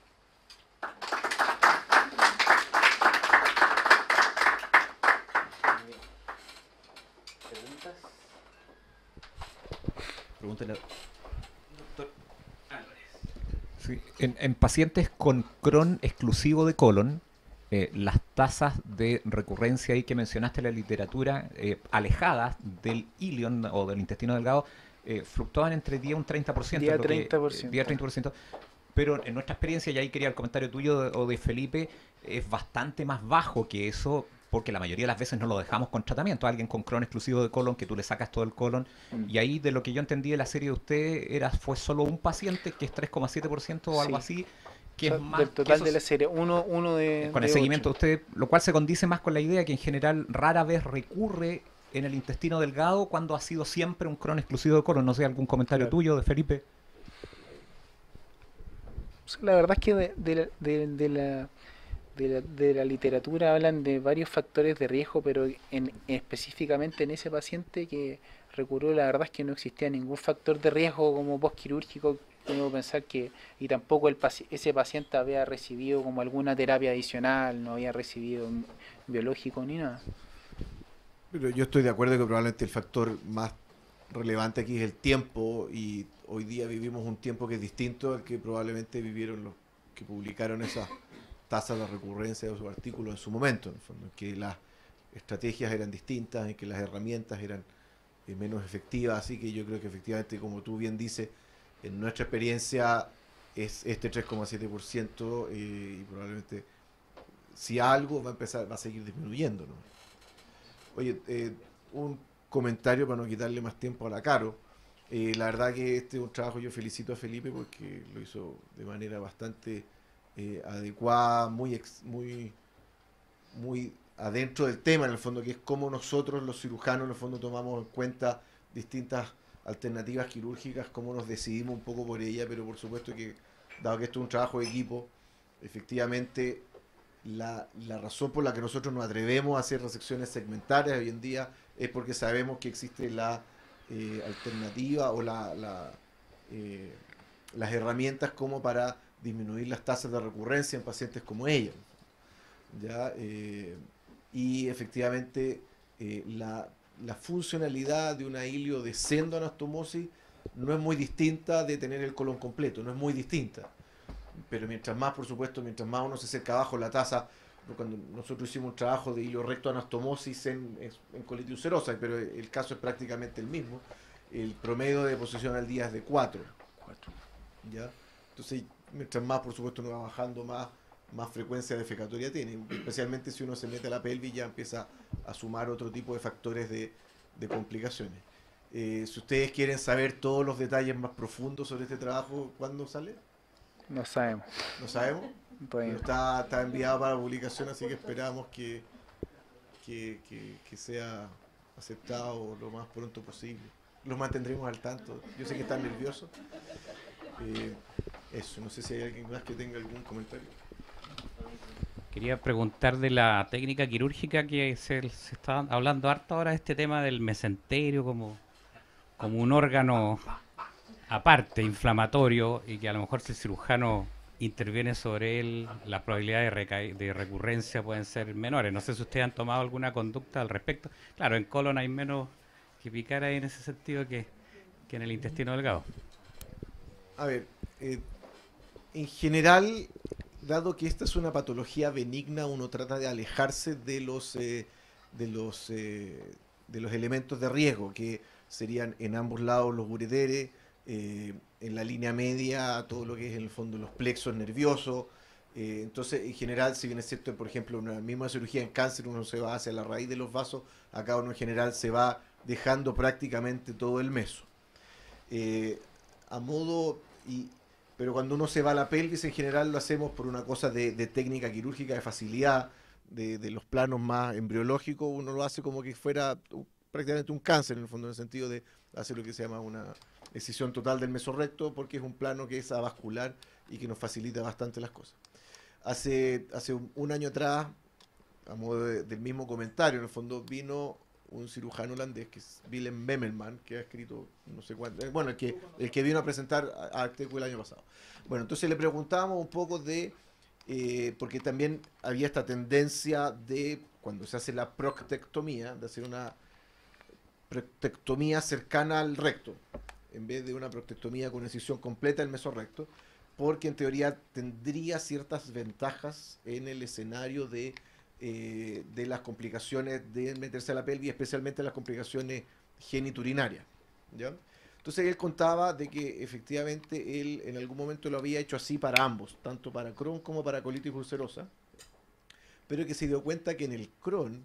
Pregúntale, doctor Álvarez. Sí, en pacientes con Crohn exclusivo de colon, las tasas de recurrencia ahí que mencionaste en la literatura, alejadas del ilion o del intestino delgado, fluctuaban entre 10 y un 30%. 10 a 30%. 10 a 30%. Pero en nuestra experiencia, y ahí quería el comentario tuyo o de Felipe, es bastante más bajo que eso, porque la mayoría de las veces no lo dejamos con tratamiento. Alguien con Crohn exclusivo de colon, que tú le sacas todo el colon, y ahí de lo que yo entendí de la serie de usted, fue solo un paciente, que es 3,7% o algo así, que es más del total que de la serie, uno de con el de seguimiento de 8. usted, lo cual se condice más con la idea que en general rara vez recurre en el intestino delgado cuando ha sido siempre un Crohn exclusivo de colon. No sé, algún comentario Claro. tuyo de Felipe. La verdad es que de la literatura hablan de varios factores de riesgo, pero específicamente en ese paciente que recurrió, la verdad es que no existía ningún factor de riesgo como postquirúrgico. Tengo que pensar que, y tampoco ese paciente había recibido como alguna terapia adicional, no había recibido un biológico ni nada. Pero yo estoy de acuerdo que probablemente el factor más relevante aquí es el tiempo, y hoy día vivimos un tiempo que es distinto al que probablemente vivieron los que publicaron esas tasas de recurrencia de sus artículos en su momento, en el fondo, en que las estrategias eran distintas, en que las herramientas eran menos efectivas. Así que yo creo que efectivamente, como tú bien dices, en nuestra experiencia es este 3,7% y probablemente si algo va a seguir disminuyendo, ¿no? Oye, un comentario para no quitarle más tiempo a la Caro. La verdad que este es un trabajo, yo felicito a Felipe porque lo hizo de manera bastante adecuada, muy adentro del tema, en el fondo, que es cómo nosotros los cirujanos, en el fondo, tomamos en cuenta distintas alternativas quirúrgicas, cómo nos decidimos un poco por ella, pero por supuesto que, dado que esto es un trabajo de equipo, efectivamente la razón por la que nosotros nos atrevemos a hacer resecciones segmentarias hoy en día es porque sabemos que existe la alternativa o las herramientas como para disminuir las tasas de recurrencia en pacientes como ella. ¿Ya? Y efectivamente la funcionalidad de una ilio de sendo-anastomosis no es muy distinta de tener el colon completo, no es muy distinta. Pero mientras más, por supuesto, mientras más uno se acerca abajo, la tasa, cuando nosotros hicimos un trabajo de ilio recto anastomosis en colitis ulcerosa, pero el caso es prácticamente el mismo, el promedio de deposición al día es de 4. ¿Ya? Entonces, mientras más, por supuesto, uno va bajando, más frecuencia defecatoria tiene, especialmente si uno se mete a la pelvis ya empieza a sumar otro tipo de factores de complicaciones. Si ustedes quieren saber todos los detalles más profundos sobre este trabajo, ¿cuándo sale? No sabemos. ¿No sabemos? Todavía. Pero está enviado para publicación, así que esperamos que sea aceptado lo más pronto posible. Los mantendremos al tanto. Yo sé que están nerviosos. Eso, no sé si hay alguien más que tenga algún comentario. Quería preguntar de la técnica quirúrgica que se está hablando harto ahora, este tema del mesenterio como un órgano aparte, inflamatorio, y que a lo mejor si el cirujano interviene sobre él, las probabilidades de recurrencia pueden ser menores. No sé si ustedes han tomado alguna conducta al respecto. Claro, en colon hay menos que picar ahí en ese sentido que en el intestino delgado. A ver, en general, dado que esta es una patología benigna, uno trata de alejarse de los elementos de riesgo, que serían en ambos lados los ureteres, en la línea media todo lo que es en el fondo los plexos nerviosos. Entonces, en general, si bien es cierto, por ejemplo, en la misma cirugía en cáncer uno se va hacia la raíz de los vasos, acá uno en general se va dejando prácticamente todo el meso. Pero cuando uno se va a la pelvis, en general lo hacemos por una cosa de técnica quirúrgica, de facilidad, de los planos más embriológicos, uno lo hace como que fuera prácticamente un cáncer, en el fondo, en el sentido de hacer lo que se llama una excisión total del mesorrecto, porque es un plano que es avascular y que nos facilita bastante las cosas. Hace un año atrás, a modo del mismo comentario, en el fondo vino un cirujano holandés, que es Willem Bemmelman, que ha escrito no sé cuánto, bueno, el que vino a presentar a Acteco el año pasado. Bueno, entonces le preguntábamos un poco porque también había esta tendencia de, cuando se hace la proctectomía, de hacer una proctectomía cercana al recto, en vez de una proctectomía con incisión completa del mesorrecto, porque en teoría tendría ciertas ventajas en el escenario de las complicaciones de meterse a la pelvis, especialmente las complicaciones geniturinarias, ¿ya? Entonces él contaba de que efectivamente él en algún momento lo había hecho así para ambos, tanto para Crohn como para colitis ulcerosa, pero que se dio cuenta que en el Crohn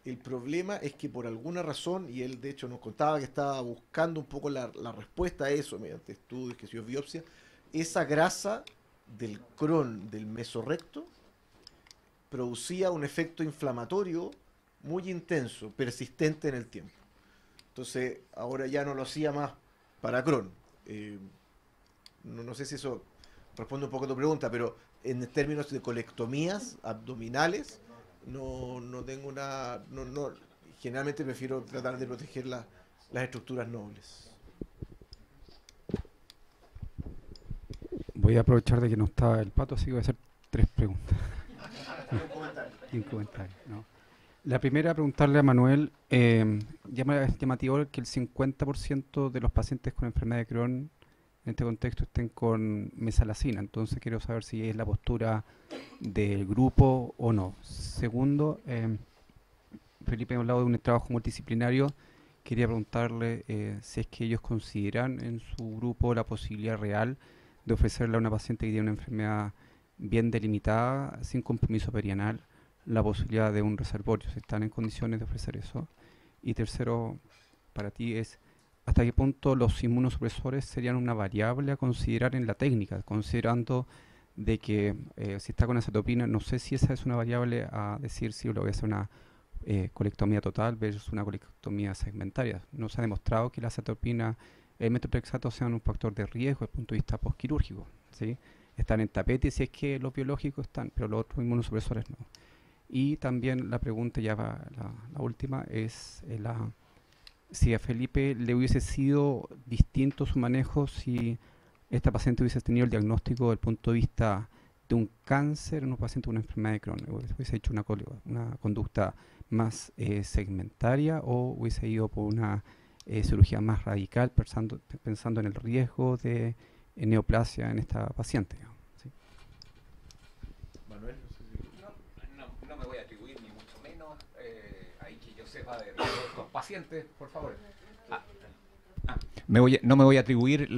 el problema es que por alguna razón, y él de hecho nos contaba que estaba buscando un poco la respuesta a eso mediante estudios, que se biopsia, esa grasa del Crohn del mesorrecto producía un efecto inflamatorio muy intenso, persistente en el tiempo. Entonces, ahora ya no lo hacía más para Crohn. No sé si eso responde un poco a tu pregunta, pero en términos de colectomías abdominales, no tengo una... generalmente prefiero tratar de proteger las estructuras nobles. Voy a aprovechar de que no está el Pato, así que voy a hacer 3 preguntas. Un comentario, no. La primera, preguntarle a Manuel, es llamativo que el 50% de los pacientes con enfermedad de Crohn en este contexto estén con mesalazina, entonces quiero saber si es la postura del grupo o no. Segundo, Felipe ha hablado de un trabajo multidisciplinario, quería preguntarle si es que ellos consideran en su grupo la posibilidad real de ofrecerle a una paciente que tiene una enfermedad bien delimitada, sin compromiso perianal, la posibilidad de un reservorio, si están en condiciones de ofrecer eso. Y tercero, para ti es, ¿hasta qué punto los inmunosupresores serían una variable a considerar en la técnica? Considerando de que si está con acetopina, no sé si esa es una variable a decir si lo voy a hacer una colectomía total versus una colectomía segmentaria. No se ha demostrado que la acetopina y el metotrexato sean un factor de riesgo desde el punto de vista postquirúrgico, ¿sí? Están en tapete si es que los biológicos están, pero los otros inmunosupresores no. Y también la pregunta, ya va la última, es si a Felipe le hubiese sido distinto su manejo si esta paciente hubiese tenido el diagnóstico desde el punto de vista de un cáncer en un paciente con una enfermedad de Crohn. ¿Hubiese hecho una conducta más segmentaria o hubiese ido por una cirugía más radical pensando en el riesgo de neoplasia en esta paciente? ¿Sí? Manuel, No me voy a atribuir ni mucho menos ahí que yo sepa de estos pacientes, por favor. No me voy a atribuir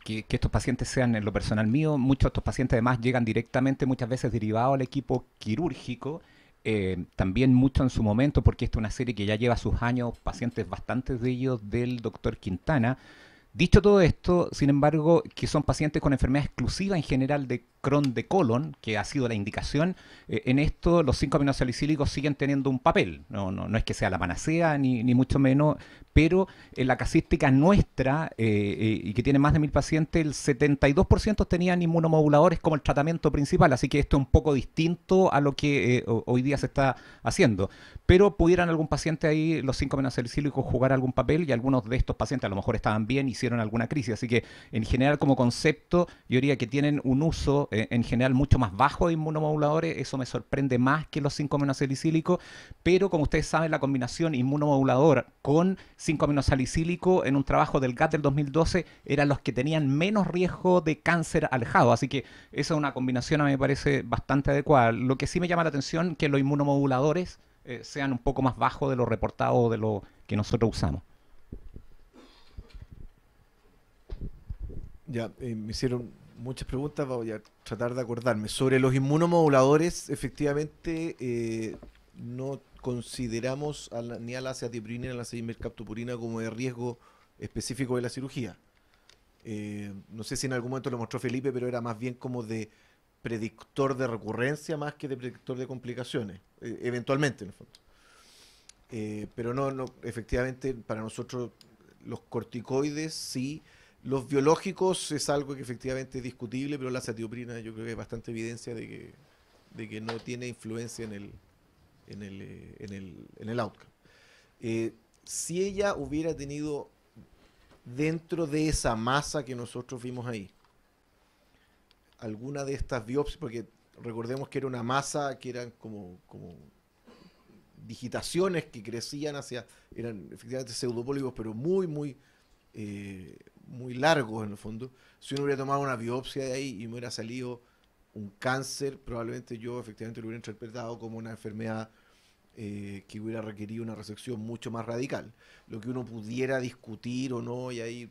que estos pacientes sean en lo personal mío. Muchos de estos pacientes además llegan directamente, muchas veces derivados al equipo quirúrgico. También mucho en su momento, porque esta es una serie que ya lleva sus años, pacientes bastantes de ellos del doctor Quintana. Dicho todo esto, sin embargo, que son pacientes con enfermedad exclusiva en general de Crohn de colon, que ha sido la indicación, en esto los 5-aminosalicílicos siguen teniendo un papel. No es que sea la panacea, ni mucho menos, pero en la casística nuestra, y que tiene más de 1000 pacientes, el 72% tenían inmunomoduladores como el tratamiento principal, así que esto es un poco distinto a lo que hoy día se está haciendo. Pero pudieran algún paciente ahí, los 5-aminosalicílicos, jugar algún papel, y algunos de estos pacientes a lo mejor estaban bien, hicieron alguna crisis. Así que en general como concepto, yo diría que tienen un uso en general mucho más bajo de inmunomoduladores. Eso me sorprende más que los 5-aminosalicílicos, pero como ustedes saben, la combinación inmunomodulador con 5-aminosalicílico en un trabajo del GATT del 2012 eran los que tenían menos riesgo de cáncer alejado. Así que esa es una combinación, a mí me parece bastante adecuada. Lo que sí me llama la atención es que los inmunomoduladores sean un poco más bajos de lo reportado o de lo que nosotros usamos. Ya, me hicieron muchas preguntas, voy a tratar de acordarme. Sobre los inmunomoduladores, efectivamente, no consideramos ni a la azathioprina ni a la 6-mercaptopurina como de riesgo específico de la cirugía. No sé si en algún momento lo mostró Felipe, pero era más bien como de predictor de recurrencia más que de predictor de complicaciones, eventualmente en el fondo. Pero no, efectivamente, para nosotros los corticoides sí. Los biológicos es algo que efectivamente es discutible, pero la azatioprina yo creo que hay bastante evidencia de que no tiene influencia en el outcome. Si ella hubiera tenido dentro de esa masa que nosotros vimos ahí, alguna de estas biopsias, porque recordemos que era una masa que eran como digitaciones que crecían eran efectivamente pseudopólipos, pero muy largos en el fondo. Si uno hubiera tomado una biopsia de ahí y me hubiera salido un cáncer, probablemente yo efectivamente lo hubiera interpretado como una enfermedad que hubiera requerido una resección mucho más radical. Lo que uno pudiera discutir o no, y ahí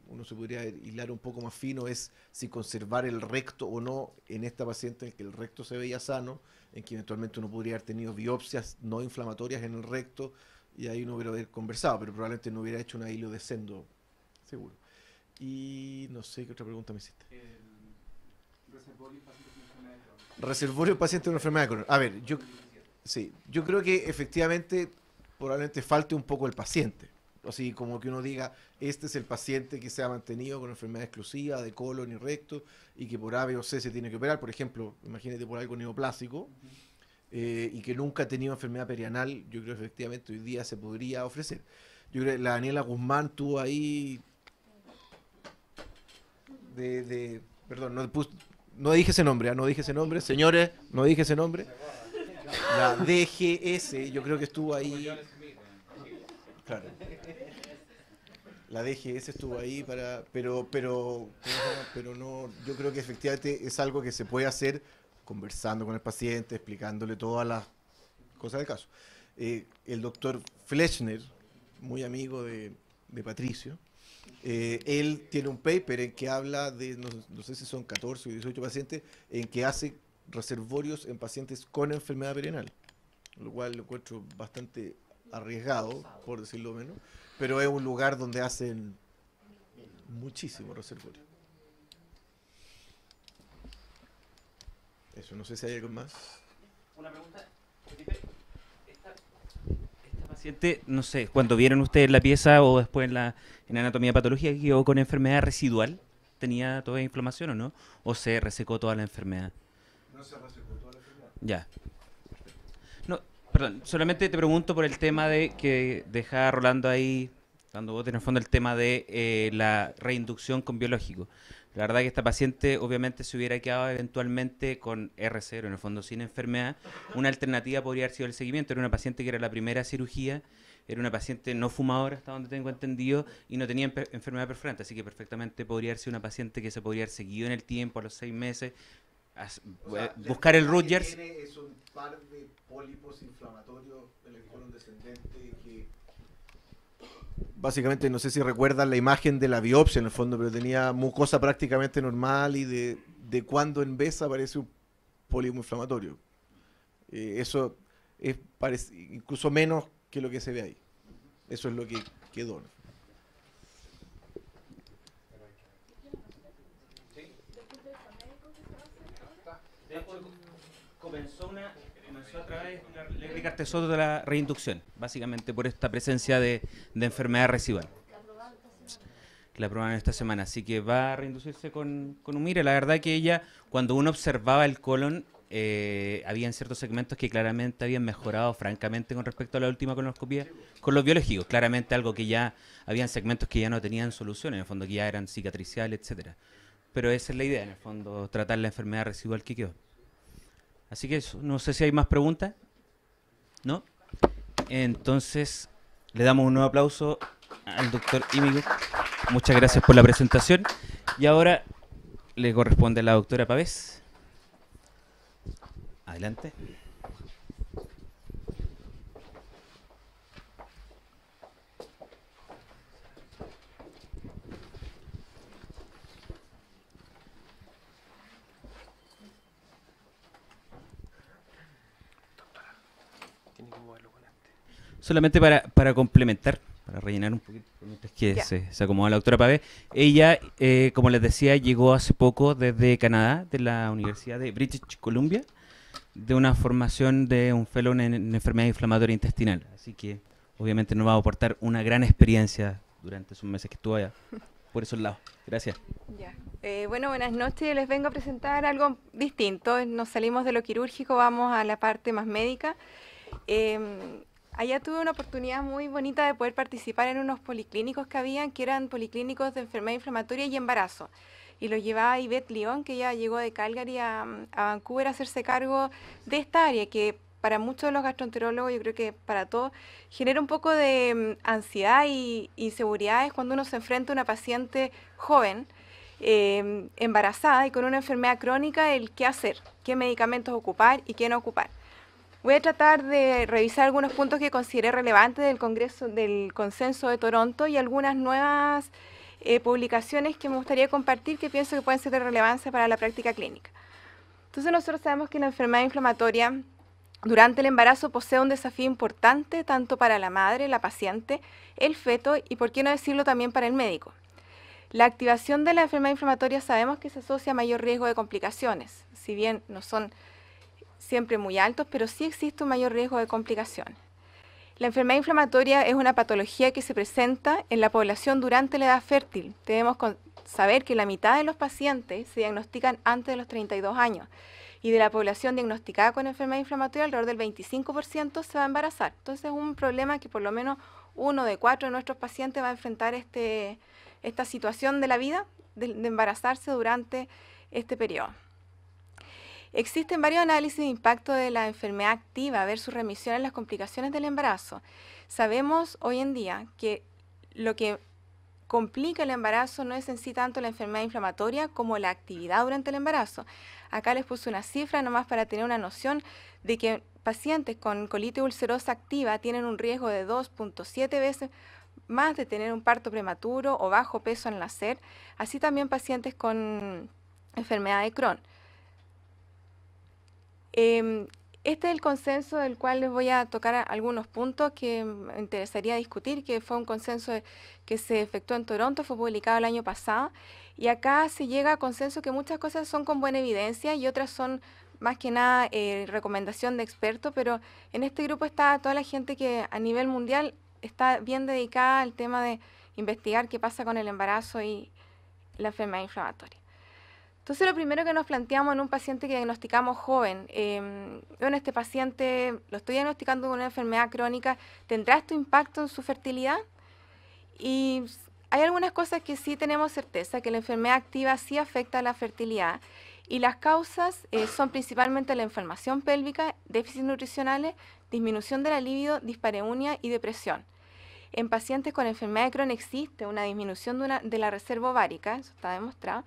uno se podría hilar un poco más fino, es si conservar el recto o no en esta paciente en que el recto se veía sano, en que eventualmente uno podría haber tenido biopsias no inflamatorias en el recto, y ahí uno hubiera conversado, pero probablemente no hubiera hecho una hilo de sendo, seguro. Y no sé qué otra pregunta me hiciste. Reservorio paciente con enfermedad de Crohn. A ver, yo creo que efectivamente probablemente falte un poco el paciente. Así como que uno diga, este es el paciente que se ha mantenido con enfermedad exclusiva de colon y recto y que por A, B o C se tiene que operar. Por ejemplo, imagínate por algo neoplásico y que nunca ha tenido enfermedad perianal. Yo creo que efectivamente hoy día se podría ofrecer. Yo creo que la Daniela Guzmán tuvo ahí perdón, no dije ese nombre, señores, no dije ese nombre. La DGS, yo creo que estuvo ahí. Claro. La DGS estuvo ahí pero no, yo creo que efectivamente es algo que se puede hacer conversando con el paciente, explicándole todas las cosas del caso. El doctor Flechner, muy amigo de Patricio, Él tiene un paper en que habla de, no sé si son 14 o 18 pacientes, en que hace reservorios en pacientes con enfermedad perianal, lo cual lo encuentro bastante arriesgado, por decirlo menos, pero es un lugar donde hacen muchísimos reservorios. Eso, no sé si hay algo más. Una pregunta, Felipe. Esta paciente, no sé, cuando vieron ustedes la pieza o después en anatomía patológica, quedó con enfermedad residual, ¿tenía toda inflamación o no? ¿O se resecó toda la enfermedad? No se resecó toda la enfermedad. Ya. No, perdón, solamente te pregunto por el tema de que deja Rolando ahí, dando bote en el fondo, el tema de la reinducción con biológico. La verdad que esta paciente obviamente se hubiera quedado eventualmente con R0, en el fondo sin enfermedad. Una alternativa podría haber sido el seguimiento. Era una paciente que era la primera cirugía, era una paciente no fumadora, hasta donde tengo entendido, y no tenía enfermedad perforante, así que perfectamente podría haber sido una paciente que se podría haber seguido en el tiempo, a los 6 meses, O sea, buscar el que Rutgers. tiene es un par de pólipos inflamatorios en el colon descendente que básicamente, no sé si recuerdan la imagen de la biopsia en el fondo, pero tenía mucosa prácticamente normal y de cuando en vez aparece un pólipo inflamatorio. Eso es incluso menos que lo que se ve ahí. Eso es lo que quedó, ¿no? Comenzó a través de Cartesoto de la reinducción, básicamente por esta presencia de enfermedad residual. Que la aprobaron esta semana, así que va a reinducirse con Humira. La verdad que ella, cuando uno observaba el colon, habían ciertos segmentos que claramente habían mejorado francamente con respecto a la última colonoscopia con los biológicos, claramente algo que ya, habían segmentos que ya no tenían solución, en el fondo que ya eran cicatriciales, etcétera. Pero esa es la idea, en el fondo, tratar la enfermedad residual que quedó. Así que eso, no sé si hay más preguntas. ¿No? Entonces, le damos un nuevo aplauso al doctor Íñigo. Muchas gracias por la presentación. Y ahora le corresponde a la doctora Pavés. Adelante. Solamente para complementar, para rellenar un poquito, mientras que se acomoda la doctora Pavés. Ella, como les decía, llegó hace poco desde Canadá, de la Universidad de British Columbia, de una formación de un fellow en enfermedad inflamatoria intestinal. Así que, obviamente, nos va a aportar una gran experiencia durante esos meses que estuvo allá, por esos lados. Gracias. Ya. Bueno, buenas noches. Les vengo a presentar algo distinto. Nos salimos de lo quirúrgico, vamos a la parte más médica. Allá tuve una oportunidad muy bonita de poder participar en unos policlínicos que habían, que eran policlínicos de enfermedad inflamatoria y embarazo. Y los llevaba Ivette León, que ya llegó de Calgary a Vancouver a hacerse cargo de esta área, que para muchos de los gastroenterólogos, yo creo que para todos, genera un poco de ansiedad y inseguridades cuando uno se enfrenta a una paciente joven, embarazada y con una enfermedad crónica, el qué hacer, qué medicamentos ocupar y qué no ocupar. Voy a tratar de revisar algunos puntos que consideré relevantes del Consenso de Toronto y algunas nuevas publicaciones que me gustaría compartir que pienso que pueden ser de relevancia para la práctica clínica. Entonces nosotros sabemos que la enfermedad inflamatoria durante el embarazo posee un desafío importante tanto para la madre, la paciente, el feto y por qué no decirlo también para el médico. La activación de la enfermedad inflamatoria sabemos que se asocia a mayor riesgo de complicaciones, si bien no son siempre muy altos, pero sí existe un mayor riesgo de complicaciones. La enfermedad inflamatoria es una patología que se presenta en la población durante la edad fértil. Debemos saber que la mitad de los pacientes se diagnostican antes de los 32 años y de la población diagnosticada con enfermedad inflamatoria alrededor del 25% se va a embarazar. Entonces es un problema que por lo menos 1 de 4 de nuestros pacientes va a enfrentar esta situación de la vida, de embarazarse durante este periodo. Existen varios análisis de impacto de la enfermedad activa versus remisión en las complicaciones del embarazo. Sabemos hoy en día que lo que complica el embarazo no es en sí tanto la enfermedad inflamatoria como la actividad durante el embarazo. Acá les puse una cifra nomás para tener una noción de que pacientes con colitis ulcerosa activa tienen un riesgo de 2.7 veces más de tener un parto prematuro o bajo peso al nacer, así también pacientes con enfermedad de Crohn. Este es el consenso del cual les voy a tocar algunos puntos que me interesaría discutir, que fue un consenso que se efectuó en Toronto, fue publicado el año pasado, y acá se llega a consenso que muchas cosas son con buena evidencia y otras son más que nada recomendación de expertos, pero en este grupo está toda la gente que a nivel mundial está bien dedicada al tema de investigar qué pasa con el embarazo y la enfermedad inflamatoria. Entonces, lo primero que nos planteamos en un paciente que diagnosticamos joven, bueno, este paciente lo estoy diagnosticando con una enfermedad crónica, ¿tendrá esto impacto en su fertilidad? Y hay algunas cosas que sí tenemos certeza, que la enfermedad activa sí afecta a la fertilidad, y las causas son principalmente la inflamación pélvica, déficits nutricionales, disminución de la libido, dispareunia y depresión. En pacientes con enfermedad de Crohn existe una disminución de la reserva ovárica, eso está demostrado,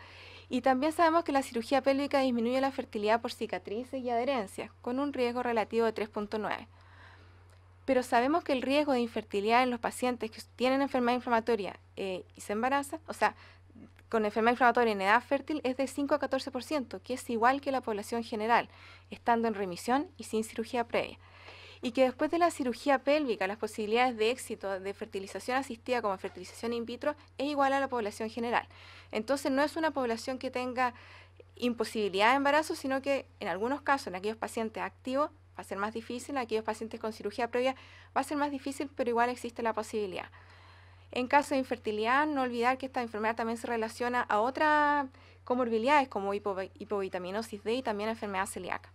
y también sabemos que la cirugía pélvica disminuye la fertilidad por cicatrices y adherencias, con un riesgo relativo de 3.9. Pero sabemos que el riesgo de infertilidad en los pacientes que tienen enfermedad inflamatoria y se embarazan, o sea, con enfermedad inflamatoria en edad fértil, es de 5 a 14%, que es igual que la población general, estando en remisión y sin cirugía previa. Y que después de la cirugía pélvica, las posibilidades de éxito de fertilización asistida como fertilización in vitro es igual a la población general. Entonces no es una población que tenga imposibilidad de embarazo, sino que en algunos casos, en aquellos pacientes activos, va a ser más difícil, en aquellos pacientes con cirugía previa va a ser más difícil, pero igual existe la posibilidad. En caso de infertilidad, no olvidar que esta enfermedad también se relaciona a otras comorbilidades como hipovitaminosis D y también enfermedad celíaca.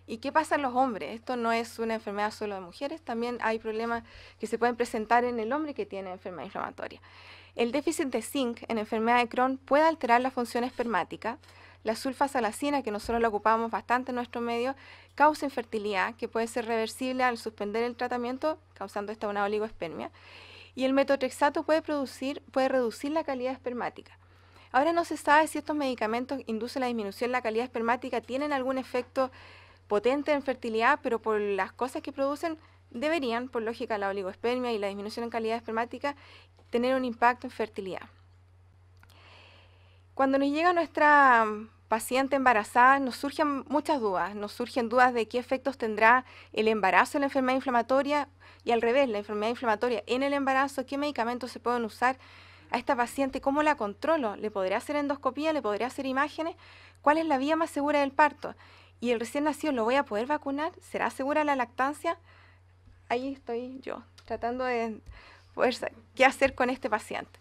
¿Y qué pasa en los hombres? Esto no es una enfermedad solo de mujeres, también hay problemas que se pueden presentar en el hombre que tiene enfermedad inflamatoria. El déficit de zinc en enfermedad de Crohn puede alterar la función espermática. La sulfasalacina, que nosotros la ocupamos bastante en nuestro medio, causa infertilidad, que puede ser reversible al suspender el tratamiento, causando una oligospermia. Y el metotrexato puede reducir la calidad espermática. Ahora no se sabe si estos medicamentos inducen la disminución de la calidad espermática, tienen algún efecto potente en fertilidad, pero por las cosas que producen, deberían, por lógica, la oligospermia y la disminución en calidad espermática, tener un impacto en fertilidad. Cuando nos llega nuestra paciente embarazada, nos surgen muchas dudas. Nos surgen dudas de qué efectos tendrá el embarazo en la enfermedad inflamatoria y al revés, la enfermedad inflamatoria en el embarazo, qué medicamentos se pueden usar a esta paciente, cómo la controlo, le podré hacer endoscopía, le podré hacer imágenes, cuál es la vía más segura del parto. ¿Y el recién nacido lo voy a poder vacunar? ¿Será segura la lactancia? Ahí estoy yo, tratando de poder saber qué hacer con este paciente.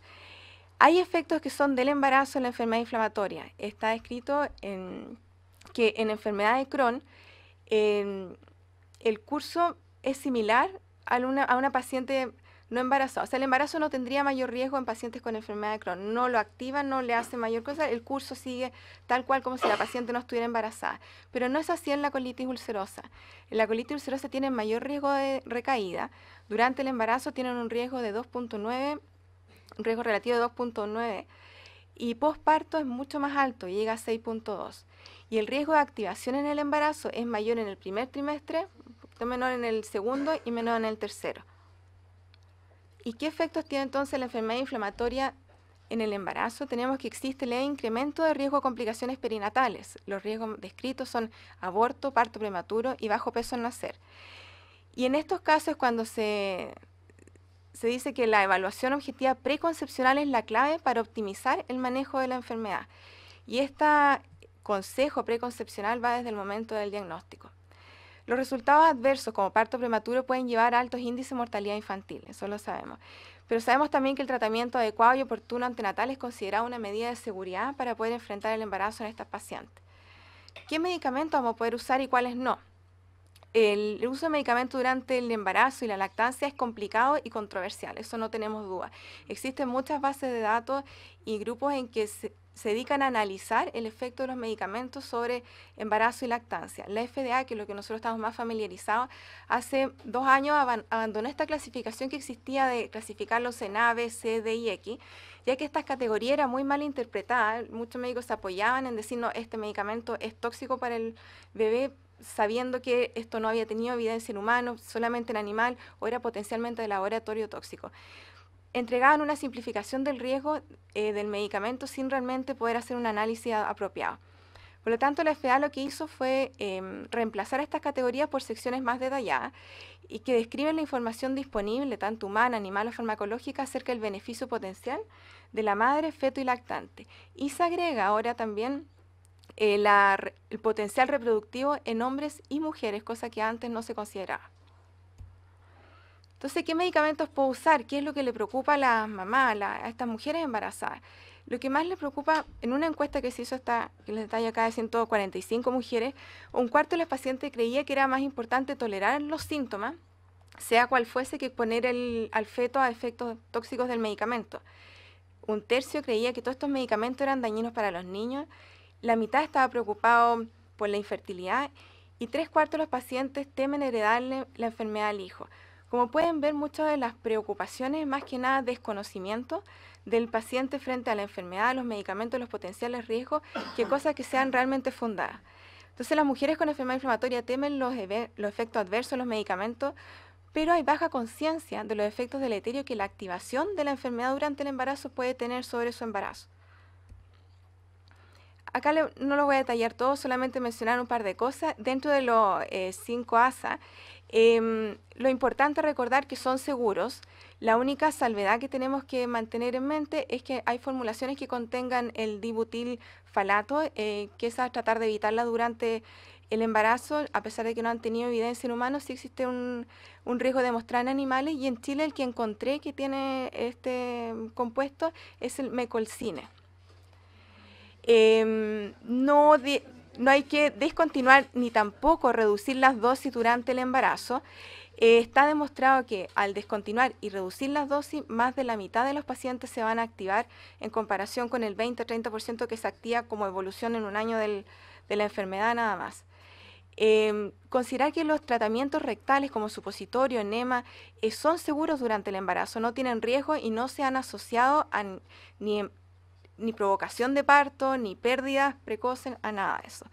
Hay efectos que son del embarazo en la enfermedad inflamatoria. Está escrito que en enfermedad de Crohn el curso es similar a una paciente no embarazada. O sea, el embarazo no tendría mayor riesgo en pacientes con enfermedad de Crohn. No lo activa, no le hace mayor cosa. El curso sigue tal cual como si la paciente no estuviera embarazada. Pero no es así en la colitis ulcerosa. En la colitis ulcerosa tienen mayor riesgo de recaída. Durante el embarazo tienen un riesgo de 2.9, un riesgo relativo de 2.9. Y posparto es mucho más alto, llega a 6.2. Y el riesgo de activación en el embarazo es mayor en el primer trimestre, un poquito menor en el segundo y menor en el tercero. ¿Y qué efectos tiene entonces la enfermedad inflamatoria en el embarazo? Tenemos que existe el incremento de riesgo de complicaciones perinatales. Los riesgos descritos son aborto, parto prematuro y bajo peso al nacer. Y en estos casos cuando se dice que la evaluación objetiva preconcepcional es la clave para optimizar el manejo de la enfermedad. Y este consejo preconcepcional va desde el momento del diagnóstico. Los resultados adversos como parto prematuro pueden llevar a altos índices de mortalidad infantil, eso lo sabemos. Pero sabemos también que el tratamiento adecuado y oportuno antenatal es considerado una medida de seguridad para poder enfrentar el embarazo en estas pacientes. ¿Qué medicamentos vamos a poder usar y cuáles no? El uso de medicamentos durante el embarazo y la lactancia es complicado y controversial, eso no tenemos duda. Existen muchas bases de datos y grupos en que se dedican a analizar el efecto de los medicamentos sobre embarazo y lactancia. La FDA, que es lo que nosotros estamos más familiarizados, hace 2 años abandonó esta clasificación que existía de clasificarlos en A, B, C, D y X, ya que esta categoría era muy mal interpretada. Muchos médicos se apoyaban en decir, no, este medicamento es tóxico para el bebé, sabiendo que esto no había tenido evidencia en humanos, solamente en animal, o era potencialmente de laboratorio tóxico. Entregaban una simplificación del riesgo del medicamento sin realmente poder hacer un análisis apropiado. Por lo tanto, la FDA lo que hizo fue reemplazar estas categorías por secciones más detalladas y que describen la información disponible, tanto humana, animal o farmacológica, acerca del beneficio potencial de la madre, feto y lactante. Y se agrega ahora también el potencial reproductivo en hombres y mujeres, cosa que antes no se consideraba. Entonces, ¿qué medicamentos puedo usar? ¿Qué es lo que le preocupa a las mamás, a estas mujeres embarazadas? Lo que más le preocupa, en una encuesta que se hizo, que les detallo acá, de 145 mujeres, un cuarto de las pacientes creía que era más importante tolerar los síntomas, sea cual fuese, que exponer al feto a efectos tóxicos del medicamento. Un tercio creía que todos estos medicamentos eran dañinos para los niños, la mitad estaba preocupado por la infertilidad y 3/4 de los pacientes temen heredarle la enfermedad al hijo. Como pueden ver, muchas de las preocupaciones es más que nada desconocimiento del paciente frente a la enfermedad, los medicamentos, los potenciales riesgos, que cosas que sean realmente fundadas. Entonces, las mujeres con enfermedad inflamatoria temen los efectos adversos de los medicamentos, pero hay baja conciencia de los efectos deleterios que la activación de la enfermedad durante el embarazo puede tener sobre su embarazo. Acá no lo voy a detallar todo, solamente mencionar un par de cosas. Dentro de los 5 ASA, lo importante es recordar que son seguros. La única salvedad que tenemos que mantener en mente es que hay formulaciones que contengan el dibutilfalato, que es a tratar de evitarla durante el embarazo, a pesar de que no han tenido evidencia en humanos. Sí existe un riesgo de mostrar en animales, y en Chile el que encontré que tiene este compuesto es el mecolcine. No hay que descontinuar ni tampoco reducir las dosis durante el embarazo. Está demostrado que al descontinuar y reducir las dosis, más de la mitad de los pacientes se van a activar en comparación con el 20-30% que se activa como evolución en un año de la enfermedad nada más. Considerar que los tratamientos rectales como supositorio, enema, son seguros durante el embarazo, no tienen riesgo y no se han asociado a ni provocación de parto, ni pérdidas precoces, a nada de eso.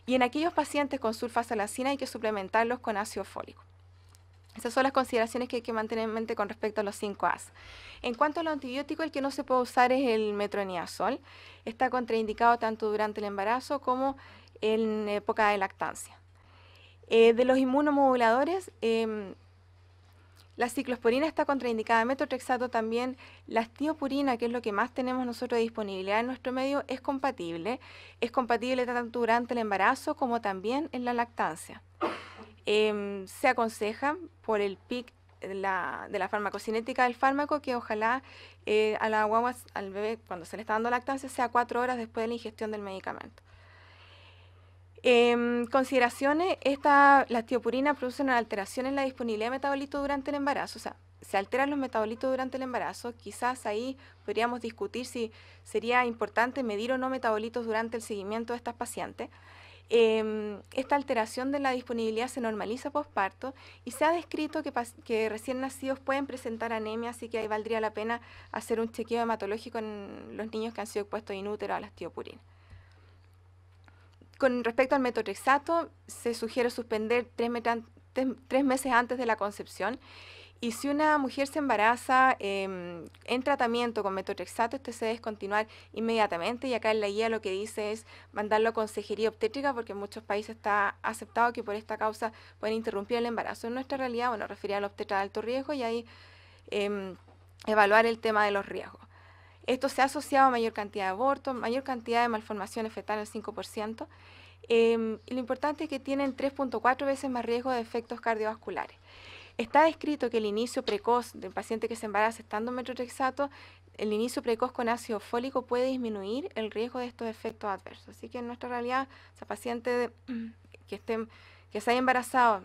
Y en aquellos pacientes con sulfasalacina hay que suplementarlos con ácido fólico. Esas son las consideraciones que hay que mantener en mente con respecto a los 5 AS. En cuanto a los antibióticos, el que no se puede usar es el metronidazol. Está contraindicado tanto durante el embarazo como en época de lactancia. De los inmunomoduladores, la ciclosporina está contraindicada, metotrexato también. La tiopurina, que es lo que más tenemos nosotros de disponibilidad en nuestro medio, es compatible. Es compatible tanto durante el embarazo como también en la lactancia. Se aconseja por el PIC de la farmacocinética del fármaco que ojalá a la guagua, al bebé, cuando se le está dando lactancia, sea 4 horas después de la ingestión del medicamento. Consideraciones, las tiopurinas producen una alteración en la disponibilidad de metabolitos durante el embarazo, o sea, se alteran los metabolitos durante el embarazo. Quizás ahí podríamos discutir si sería importante medir o no metabolitos durante el seguimiento de estas pacientes. Esta alteración de la disponibilidad se normaliza posparto y se ha descrito que recién nacidos pueden presentar anemia, así que ahí valdría la pena hacer un chequeo hematológico en los niños que han sido expuestos in útero a las tiopurinas. Con respecto al metotrexato, se sugiere suspender 3 meses antes de la concepción. Y si una mujer se embaraza en tratamiento con metotrexato, este se debe descontinuar inmediatamente. Y acá en la guía lo que dice es mandarlo a consejería obstétrica, porque en muchos países está aceptado que por esta causa pueden interrumpir el embarazo. En nuestra realidad, bueno, refería al obstetra de alto riesgo y ahí evaluar el tema de los riesgos. Esto se ha asociado a mayor cantidad de abortos, mayor cantidad de malformaciones fetales, el 5%. Y lo importante es que tienen 3.4 veces más riesgo de efectos cardiovasculares. Está descrito que el inicio precoz del paciente que se embaraza estando en metotrexato, el inicio precoz con ácido fólico puede disminuir el riesgo de estos efectos adversos. Así que en nuestra realidad, esa paciente que se haya embarazado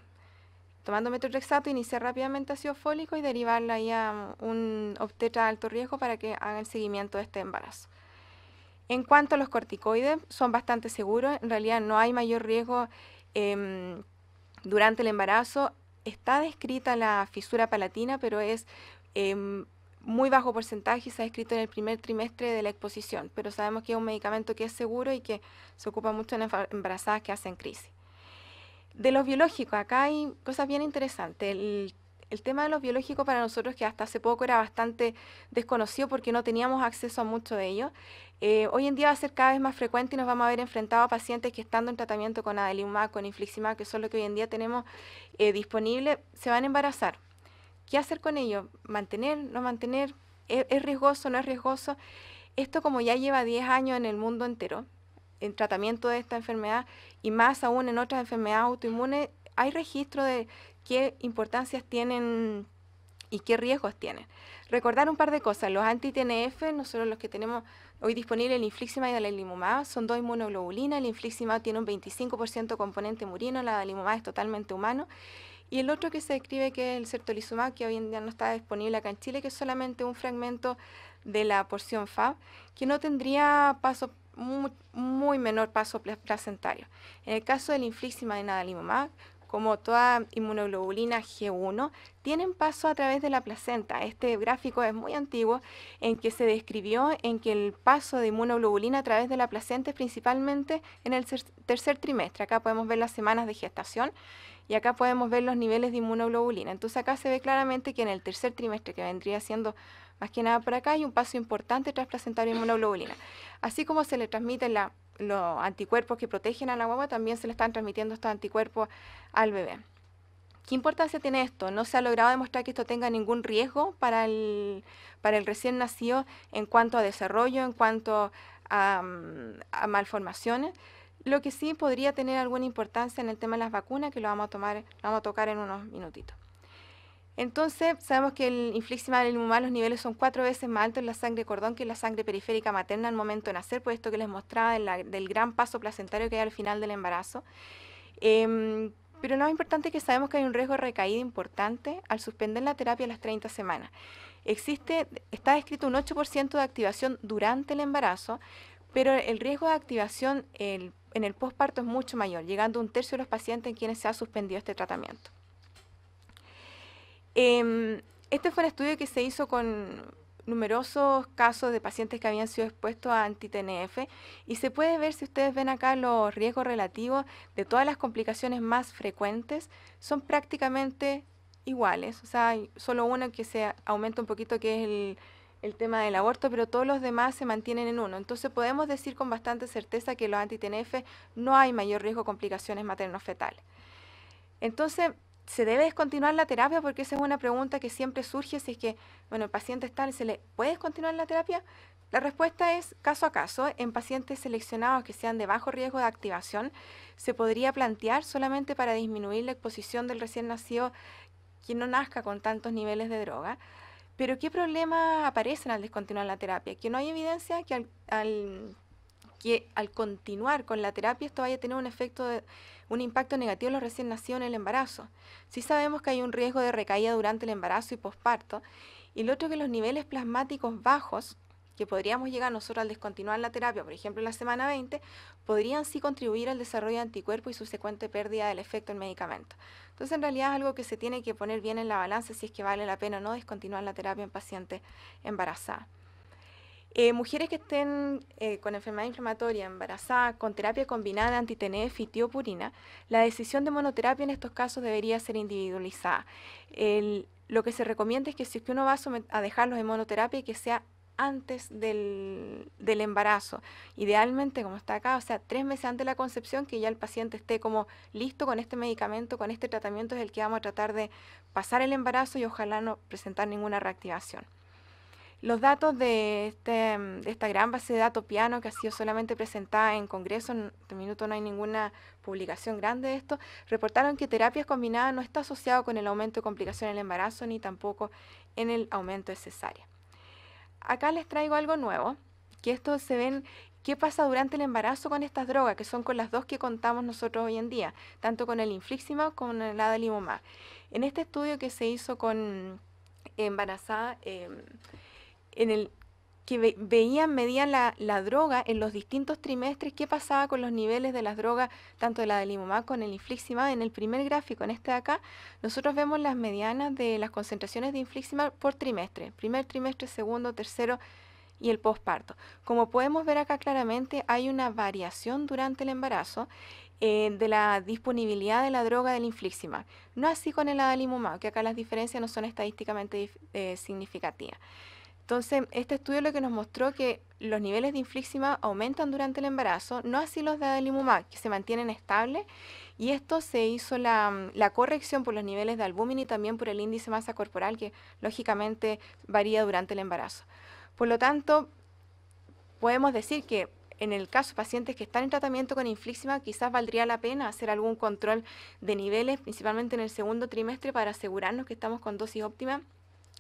tomando metotrexato, iniciar rápidamente ácido fólico y derivarla ahí a un obstetra de alto riesgo para que haga el seguimiento de este embarazo. En cuanto a los corticoides, son bastante seguros. En realidad no hay mayor riesgo durante el embarazo. Está descrita la fisura palatina, pero es muy bajo porcentaje y se ha descrito en el primer trimestre de la exposición. Pero sabemos que es un medicamento que es seguro y que se ocupa mucho en embarazadas que hacen crisis. De los biológicos, acá hay cosas bien interesantes. El tema de los biológicos para nosotros, que hasta hace poco era bastante desconocido porque no teníamos acceso a mucho de ellos, hoy en día va a ser cada vez más frecuente y nos vamos a ver enfrentados a pacientes que estando en tratamiento con adalimumab, con infliximab, que son lo que hoy en día tenemos disponible, se van a embarazar. ¿Qué hacer con ellos? ¿Mantener? ¿No mantener? ¿Es riesgoso? ¿No es riesgoso? Esto, como ya lleva 10 años en el mundo entero, en tratamiento de esta enfermedad y más aún en otras enfermedades autoinmunes, hay registro de qué importancias tienen y qué riesgos tienen. Recordar un par de cosas. Los anti-TNF, nosotros los que tenemos hoy disponible, el infliximab y el adalimumab, son 2 inmunoglobulinas. El infliximab tiene un 25% componente murino, el adalimumab es totalmente humano. Y el otro que se describe, que es el certolizumab, que hoy en día no está disponible acá en Chile, que es solamente un fragmento de la porción Fab, que no tendría paso muy menor paso placentario. En el caso del infliximab y adalimumab, como toda inmunoglobulina G1, tienen paso a través de la placenta. Este gráfico es muy antiguo, en que se describió en que el paso de inmunoglobulina a través de la placenta es principalmente en el tercer trimestre. Acá podemos ver las semanas de gestación y acá podemos ver los niveles de inmunoglobulina. Entonces acá se ve claramente que en el tercer trimestre, que vendría siendo más que nada por acá, hay un paso importante transplacentario de inmunoglobulina. Así como se le transmiten los anticuerpos que protegen a la guagua, también se le están transmitiendo estos anticuerpos al bebé. ¿Qué importancia tiene esto? No se ha logrado demostrar que esto tenga ningún riesgo para el recién nacido en cuanto a desarrollo, en cuanto a malformaciones. Lo que sí podría tener alguna importancia en el tema de las vacunas, que lo vamos a tocar en unos minutitos. Entonces, sabemos que el infliximab y el adalimumab, los niveles son 4 veces más altos en la sangre cordón que en la sangre periférica materna al momento de nacer, por esto que les mostraba del gran paso placentario que hay al final del embarazo. Pero lo más importante es que sabemos que hay un riesgo de recaída importante al suspender la terapia a las 30 semanas. Está descrito un 8% de activación durante el embarazo, pero el riesgo de activación en el posparto es mucho mayor, llegando a 1/3 de los pacientes en quienes se ha suspendido este tratamiento. Este fue un estudio que se hizo con numerosos casos de pacientes que habían sido expuestos a anti-TNF y se puede ver, si ustedes ven acá, los riesgos relativos de todas las complicaciones más frecuentes son prácticamente iguales. O sea, hay solo uno que se aumenta un poquito, que es el tema del aborto, pero todos los demás se mantienen en uno. Entonces podemos decir con bastante certeza que los anti-TNF no hay mayor riesgo de complicaciones materno-fetales. Entonces, ¿se debe descontinuar la terapia? Porque esa es una pregunta que siempre surge, si es que, bueno, el paciente está, ¿se le puede descontinuar la terapia? La respuesta es caso a caso. En pacientes seleccionados que sean de bajo riesgo de activación, se podría plantear solamente para disminuir la exposición del recién nacido que no nazca con tantos niveles de droga. Pero ¿qué problemas aparecen al descontinuar la terapia? Que no hay evidencia que al continuar con la terapia esto vaya a tener un impacto negativo en los recién nacidos en el embarazo. Sí sabemos que hay un riesgo de recaída durante el embarazo y posparto, y lo otro, que los niveles plasmáticos bajos, que podríamos llegar nosotros al descontinuar la terapia, por ejemplo en la semana 20, podrían sí contribuir al desarrollo de anticuerpos y subsecuente pérdida del efecto del medicamento. Entonces, en realidad es algo que se tiene que poner bien en la balanza si es que vale la pena o no descontinuar la terapia en pacientes embarazadas. Mujeres que estén con enfermedad inflamatoria, embarazadas, con terapia combinada de anti-TNF y tiopurina, la decisión de monoterapia en estos casos debería ser individualizada. Lo que se recomienda es que si es que uno va a dejarlos en monoterapia, que sea antes del embarazo. Idealmente, como está acá, o sea, 3 meses antes de la concepción, que ya el paciente esté como listo con este medicamento, con este tratamiento es el que vamos a tratar de pasar el embarazo y ojalá no presentar ninguna reactivación. Los datos de esta gran base de datos Piano, que ha sido solamente presentada en congreso, en este minuto no hay ninguna publicación grande de esto, reportaron que terapias combinadas no está asociado con el aumento de complicaciones en el embarazo ni tampoco en el aumento de cesárea. Acá les traigo algo nuevo, que esto se ven qué pasa durante el embarazo con estas drogas, que son con las dos que contamos nosotros hoy en día, tanto con el infliximab como con el adalimumab. En este estudio que se hizo con embarazada, medían la droga en los distintos trimestres, qué pasaba con los niveles de las drogas, tanto de la adalimumab con el infliximab. En el primer gráfico, en este de acá, nosotros vemos las medianas de las concentraciones de infliximab por trimestre, primer trimestre, segundo, tercero y el posparto. Como podemos ver acá claramente, hay una variación durante el embarazo. de la disponibilidad de la droga del infliximab. No así con el adalimumab, que acá las diferencias no son estadísticamente significativas. Entonces, este estudio lo que nos mostró que los niveles de infliximab aumentan durante el embarazo, no así los de adalimumab, que se mantienen estables, y esto se hizo la corrección por los niveles de albúmina y también por el índice de masa corporal, que lógicamente varía durante el embarazo. Por lo tanto, podemos decir que en el caso de pacientes que están en tratamiento con infliximab, quizás valdría la pena hacer algún control de niveles, principalmente en el segundo trimestre, para asegurarnos que estamos con dosis óptima.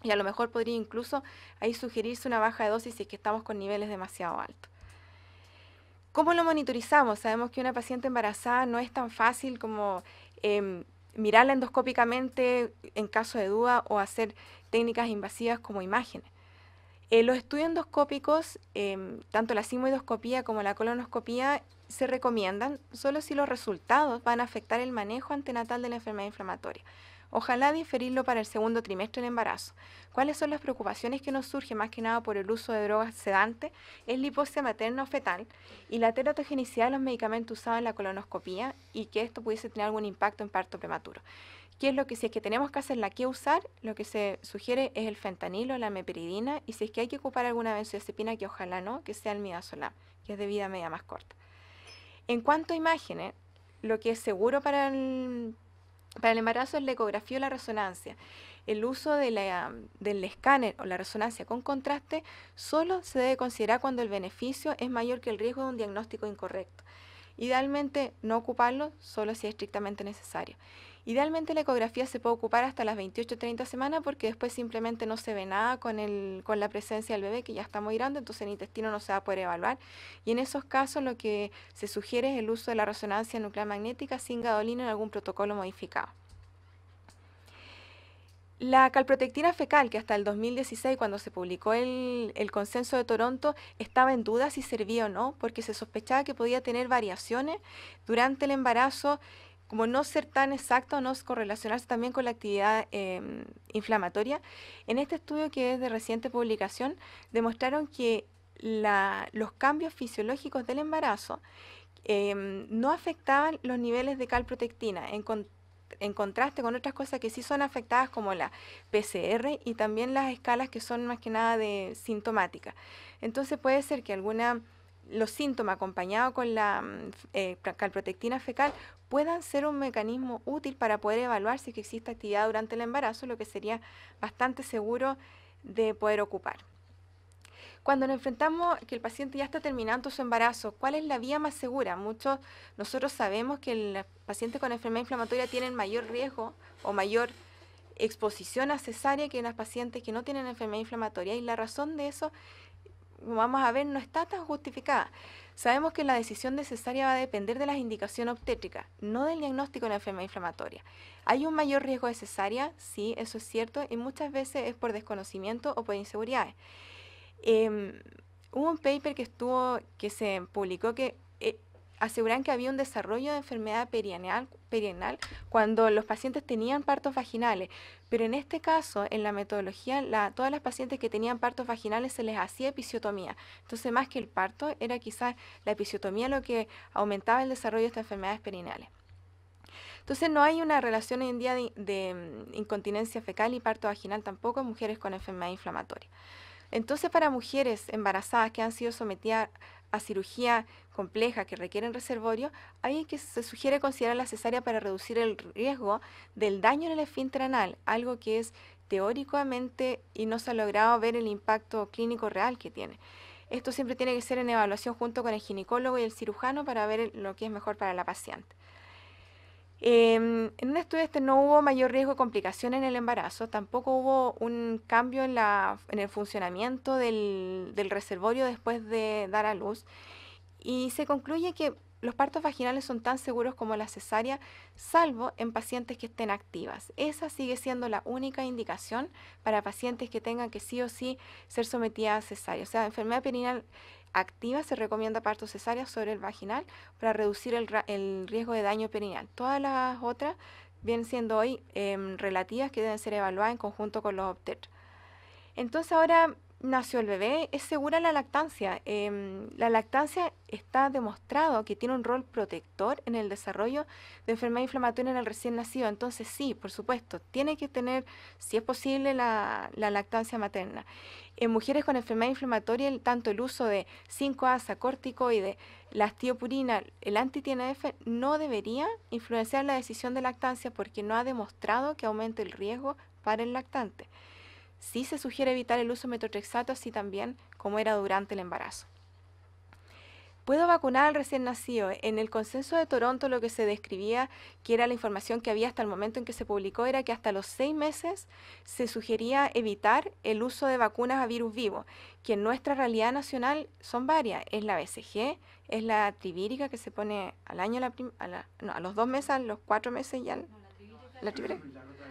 Y a lo mejor podría incluso ahí sugerirse una baja de dosis si es que estamos con niveles demasiado altos. ¿Cómo lo monitorizamos? Sabemos que una paciente embarazada no es tan fácil como mirarla endoscópicamente en caso de duda o hacer técnicas invasivas como imágenes. Los estudios endoscópicos, tanto la sigmoidoscopía como la colonoscopía, se recomiendan solo si los resultados van a afectar el manejo antenatal de la enfermedad inflamatoria. Ojalá diferirlo para el segundo trimestre del embarazo. ¿Cuáles son las preocupaciones que nos surgen más que nada por el uso de drogas sedantes? Es la hipoxia materna o fetal y la teratogenicidad de los medicamentos usados en la colonoscopía y que esto pudiese tener algún impacto en parto prematuro. ¿Qué es lo que, si es que tenemos que hacerla, qué usar? Lo que se sugiere es el fentanilo, la meperidina, y si es que hay que ocupar alguna benzodiazepina, que ojalá no, que sea el midazolam, que es de vida media más corta. En cuanto a imágenes, lo que es seguro para el embarazo es la ecografía o la resonancia. El uso del escáner o la resonancia con contraste solo se debe considerar cuando el beneficio es mayor que el riesgo de un diagnóstico incorrecto. Idealmente no ocuparlo solo si es estrictamente necesario. Idealmente la ecografía se puede ocupar hasta las 28-30 semanas porque después simplemente no se ve nada con la presencia del bebé, que ya está muy grande, entonces el intestino no se va a poder evaluar. Y en esos casos lo que se sugiere es el uso de la resonancia nuclear magnética sin gadolina en algún protocolo modificado. La calprotectina fecal, que hasta el 2016, cuando se publicó el consenso de Toronto, estaba en duda si servía o no, porque se sospechaba que podía tener variaciones durante el embarazo, como no ser tan exacto, no correlacionarse también con la actividad inflamatoria. En este estudio, que es de reciente publicación, demostraron que los cambios fisiológicos del embarazo no afectaban los niveles de calprotectina, en contraste con otras cosas que sí son afectadas, como la PCR y también las escalas que son más que nada de sintomática. Entonces puede ser que los síntomas acompañados con la calprotectina fecal puedan ser un mecanismo útil para poder evaluar si existe actividad durante el embarazo, lo que sería bastante seguro de poder ocupar. Cuando nos enfrentamos que el paciente ya está terminando su embarazo, ¿cuál es la vía más segura? Nosotros sabemos que los pacientes con enfermedad inflamatoria tienen mayor riesgo o mayor exposición a cesárea que los pacientes que no tienen enfermedad inflamatoria, y la razón de eso, como vamos a ver, no está tan justificada. Sabemos que la decisión de cesárea va a depender de las indicaciones obstétricas, no del diagnóstico de la enfermedad inflamatoria. ¿Hay un mayor riesgo de cesárea? Sí, eso es cierto, y muchas veces es por desconocimiento o por inseguridades. Hubo un paper que se publicó que aseguran que había un desarrollo de enfermedad perianal cuando los pacientes tenían partos vaginales, pero en este caso, en la metodología, todas las pacientes que tenían partos vaginales se les hacía episiotomía. Entonces, más que el parto, era quizás la episiotomía lo que aumentaba el desarrollo de estas enfermedades perineales. Entonces, no hay una relación hoy en día de incontinencia fecal y parto vaginal tampoco en mujeres con enfermedad inflamatoria. Entonces, para mujeres embarazadas que han sido sometidas a cirugía compleja que requieren reservorio, ahí que se sugiere considerar la cesárea para reducir el riesgo del daño en el esfínter anal, algo que es teóricamente y no se ha logrado ver el impacto clínico real que tiene. Esto siempre tiene que ser en evaluación junto con el ginecólogo y el cirujano para ver lo que es mejor para la paciente. En un estudio no hubo mayor riesgo de complicación en el embarazo, tampoco hubo un cambio en el funcionamiento del reservorio después de dar a luz, y se concluye que los partos vaginales son tan seguros como la cesárea, salvo en pacientes que estén activas. Esa sigue siendo la única indicación para pacientes que tengan que sí o sí ser sometidas a cesárea. O sea, enfermedad perineal activa se recomienda parto cesárea sobre el vaginal para reducir el riesgo de daño perineal. Todas las otras vienen siendo hoy relativas, que deben ser evaluadas en conjunto con los obstetras. Entonces ahora nació el bebé, es segura la lactancia. La lactancia está demostrado que tiene un rol protector en el desarrollo de enfermedad inflamatoria en el recién nacido. Entonces sí, por supuesto, tiene que tener, si es posible, la lactancia materna. En mujeres con enfermedad inflamatoria, tanto el uso de 5-ASA, corticoide, la astiopurina, el anti-TNF, no debería influenciar la decisión de lactancia porque no ha demostrado que aumente el riesgo para el lactante. Sí se sugiere evitar el uso de metotrexato, así también como era durante el embarazo. ¿Puedo vacunar al recién nacido? En el consenso de Toronto lo que se describía, que era la información que había hasta el momento en que se publicó, era que hasta los 6 meses se sugería evitar el uso de vacunas a virus vivo, que en nuestra realidad nacional son varias. Es la BCG, es la trivírica que se pone al año, a los 2 meses, a los 4 meses ya. La trivírica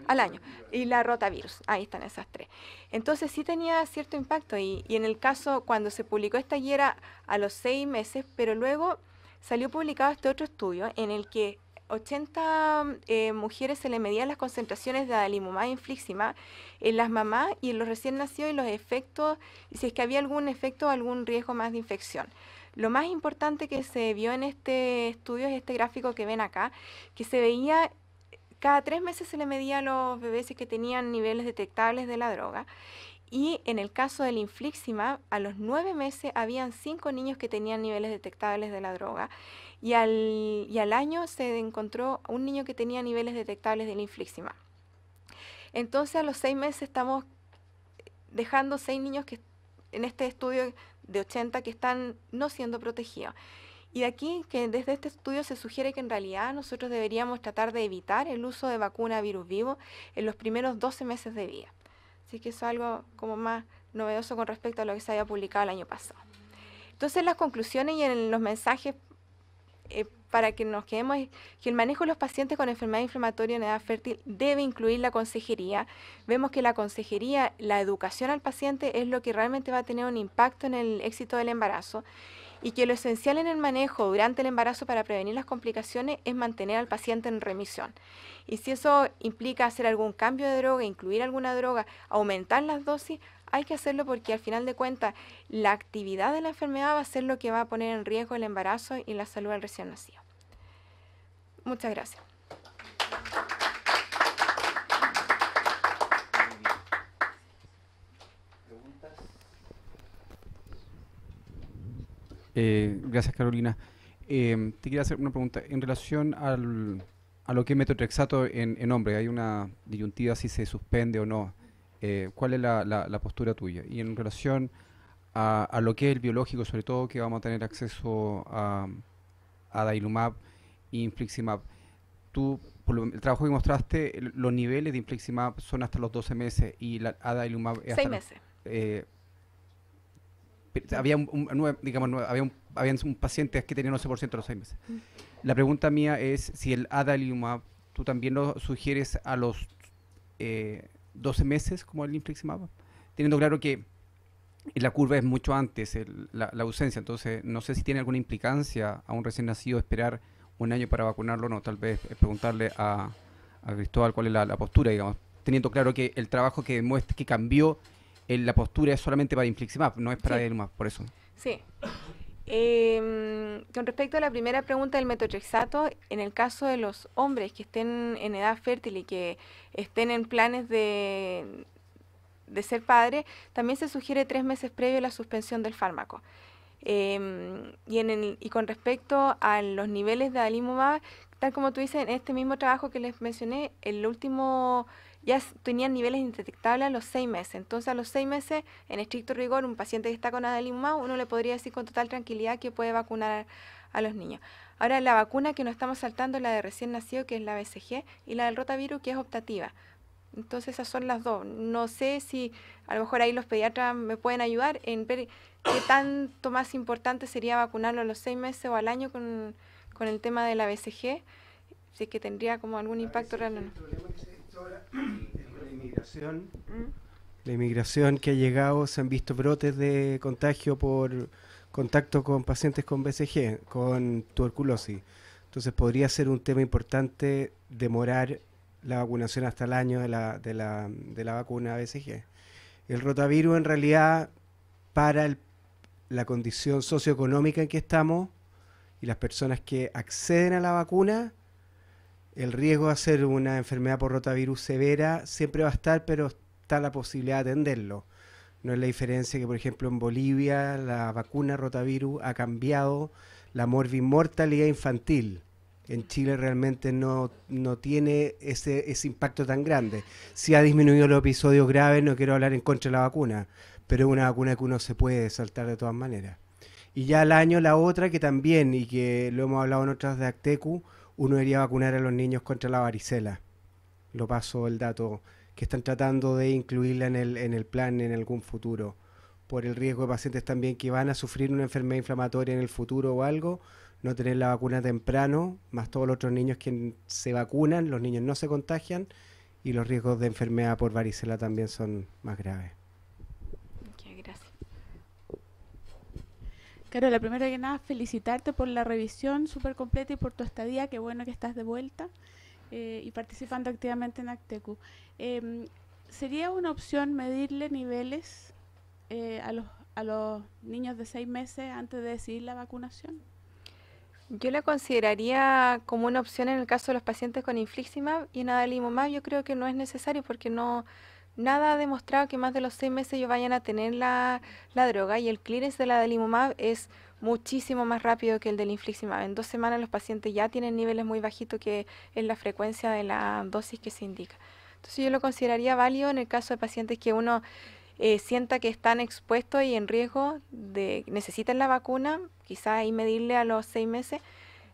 al año, y la rotavirus, ahí están esas 3. Entonces sí tenía cierto impacto y en el caso cuando se publicó esta guía era a los 6 meses, pero luego salió publicado este otro estudio en el que 80 mujeres se le medían las concentraciones de adalimumab e infliximab en las mamás y en los recién nacidos y los efectos, y si es que había algún efecto o algún riesgo más de infección. Lo más importante que se vio en este estudio es este gráfico que ven acá, que se veía cada 3 meses se le medía a los bebés que tenían niveles detectables de la droga. Y en el caso del infliximab, a los 9 meses habían 5 niños que tenían niveles detectables de la droga. Y al año se encontró un niño que tenía niveles detectables del infliximab. Entonces a los 6 meses estamos dejando 6 niños que en este estudio de 80 que están no siendo protegidos. Y de aquí que desde este estudio se sugiere que en realidad nosotros deberíamos tratar de evitar el uso de vacuna virus vivo en los primeros 12 meses de vida. Así que eso es algo como más novedoso con respecto a lo que se había publicado el año pasado. Entonces las conclusiones y en los mensajes para que nos quedemos es que el manejo de los pacientes con enfermedad inflamatoria en edad fértil debe incluir la consejería. Vemos que la consejería, la educación al paciente es lo que realmente va a tener un impacto en el éxito del embarazo. Y que lo esencial en el manejo durante el embarazo para prevenir las complicaciones es mantener al paciente en remisión. Y si eso implica hacer algún cambio de droga, incluir alguna droga, aumentar las dosis, hay que hacerlo porque al final de cuentas la actividad de la enfermedad va a ser lo que va a poner en riesgo el embarazo y la salud del recién nacido. Muchas gracias. Gracias, Carolina. Te quería hacer una pregunta. En relación a lo que es metotrexato en hombre, hay una disyuntiva si se suspende o no. ¿Cuál es la postura tuya? Y en relación a lo que es el biológico, sobre todo que vamos a tener acceso a adalimumab e infliximab, tú, por el trabajo que mostraste, los niveles de infliximab son hasta los 12 meses y la adalimumab es hasta 6 meses. Había habían pacientes que tenían 11% a los 6 meses. La pregunta mía es si el adalimumab tú también lo sugieres a los 12 meses como el infliximab, teniendo claro que la curva es mucho antes la ausencia, entonces no sé si tiene alguna implicancia a un recién nacido esperar un año para vacunarlo o no. Tal vez preguntarle a Cristóbal cuál es la postura, digamos, teniendo claro que el trabajo que demuestra que cambió la postura es solamente para infliximab, no es para adalimumab, por eso. Sí. Con respecto a la primera pregunta del metotrexato, en el caso de los hombres que estén en edad fértil y que estén en planes de ser padre, también se sugiere 3 meses previo a la suspensión del fármaco. Y con respecto a los niveles de adalimumab, tal como tú dices, en este mismo trabajo que les mencioné, el último ya tenían niveles indetectables a los 6 meses. Entonces, a los 6 meses, en estricto rigor, un paciente que está con adalimumab, uno le podría decir con total tranquilidad que puede vacunar a los niños. Ahora, la vacuna que nos estamos saltando es la de recién nacido, que es la BCG, y la del rotavirus, que es optativa. Entonces, esas son las dos. No sé si a lo mejor ahí los pediatras me pueden ayudar en ver qué tanto más importante sería vacunarlo a los 6 meses o al año con el tema de la BCG, si es que tendría como algún impacto real o no. La inmigración que ha llegado, se han visto brotes de contagio por contacto con pacientes con BCG, con tuberculosis. Entonces podría ser un tema importante demorar la vacunación hasta el año de la vacuna BCG. El rotavirus en realidad para la condición socioeconómica en que estamos y las personas que acceden a la vacuna, el riesgo de hacer una enfermedad por rotavirus severa siempre va a estar, pero está la posibilidad de atenderlo. No es la diferencia que, por ejemplo, en Bolivia la vacuna rotavirus ha cambiado la morbimortalidad infantil. En Chile realmente no tiene ese impacto tan grande. Sí ha disminuido los episodios graves, no quiero hablar en contra de la vacuna, pero es una vacuna que uno se puede saltar de todas maneras. Y ya al año la otra que también, y que lo hemos hablado en otras de Actecu, uno debería vacunar a los niños contra la varicela. Lo paso el dato, que están tratando de incluirla en el plan en algún futuro, por el riesgo de pacientes también que van a sufrir una enfermedad inflamatoria en el futuro o algo, no tener la vacuna temprano, más todos los otros niños que se vacunan, los niños no se contagian, y los riesgos de enfermedad por varicela también son más graves. Ok, gracias. Carola, primero que nada, felicitarte por la revisión súper completa y por tu estadía. Qué bueno que estás de vuelta y participando activamente en Actecu. ¿Sería una opción medirle niveles a los niños de 6 meses antes de decidir la vacunación? Yo la consideraría como una opción en el caso de los pacientes con infliximab, y en adalimumab yo creo que no es necesario porque nada ha demostrado que más de los 6 meses ellos vayan a tener la droga, y el clearance del adalimumab es muchísimo más rápido que el del infliximab. En 2 semanas los pacientes ya tienen niveles muy bajitos, que es la frecuencia de la dosis que se indica. Entonces yo lo consideraría válido en el caso de pacientes que uno sienta que están expuestos y en riesgo de necesitan la vacuna, quizás ahí medirle a los 6 meses,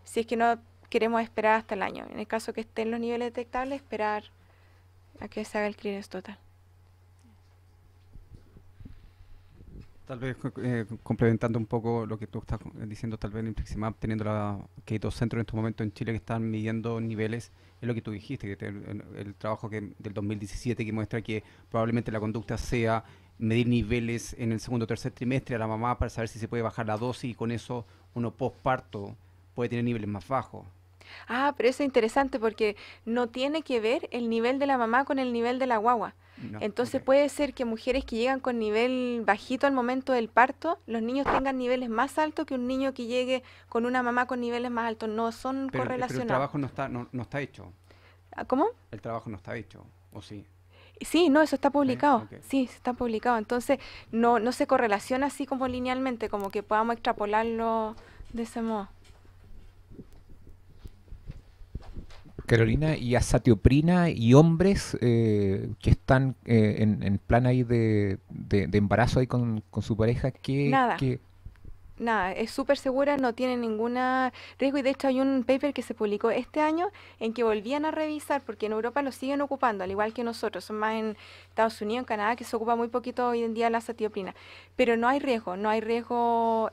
si es que no queremos esperar hasta el año. En el caso que estén los niveles detectables, esperar a que se haga el clearance total. Tal vez complementando un poco lo que tú estás diciendo, tal vez en infliximab, teniendo que hay 2 centros en estos momentos en Chile que están midiendo niveles, es lo que tú dijiste, que el trabajo del 2017 que muestra que probablemente la conducta sea medir niveles en el segundo o tercer trimestre a la mamá para saber si se puede bajar la dosis, y con eso uno postparto puede tener niveles más bajos. Ah, pero eso es interesante porque no tiene que ver el nivel de la mamá con el nivel de la guagua. No, Entonces ok. puede ser que mujeres que llegan con nivel bajito al momento del parto, los niños tengan niveles más altos que un niño que llegue con una mamá con niveles más altos. No son Pero el correlacionados. trabajo no está hecho. Ah, ¿cómo? El trabajo no está hecho, ¿o sí? Sí, no, eso está publicado. ok. Sí, está publicado. Entonces no se correlaciona así como linealmente, como que podamos extrapolarlo de ese modo. Carolina, y azatioprina y hombres que están en plan ahí de embarazo ahí con su pareja, Nada. que Nada, es súper segura, no tiene ningún riesgo, y de hecho hay un paper que se publicó este año en que volvían a revisar, porque en Europa lo siguen ocupando, al igual que nosotros, son más en Estados Unidos, en Canadá, que se ocupa muy poquito hoy en día la azatioprina, pero no hay riesgo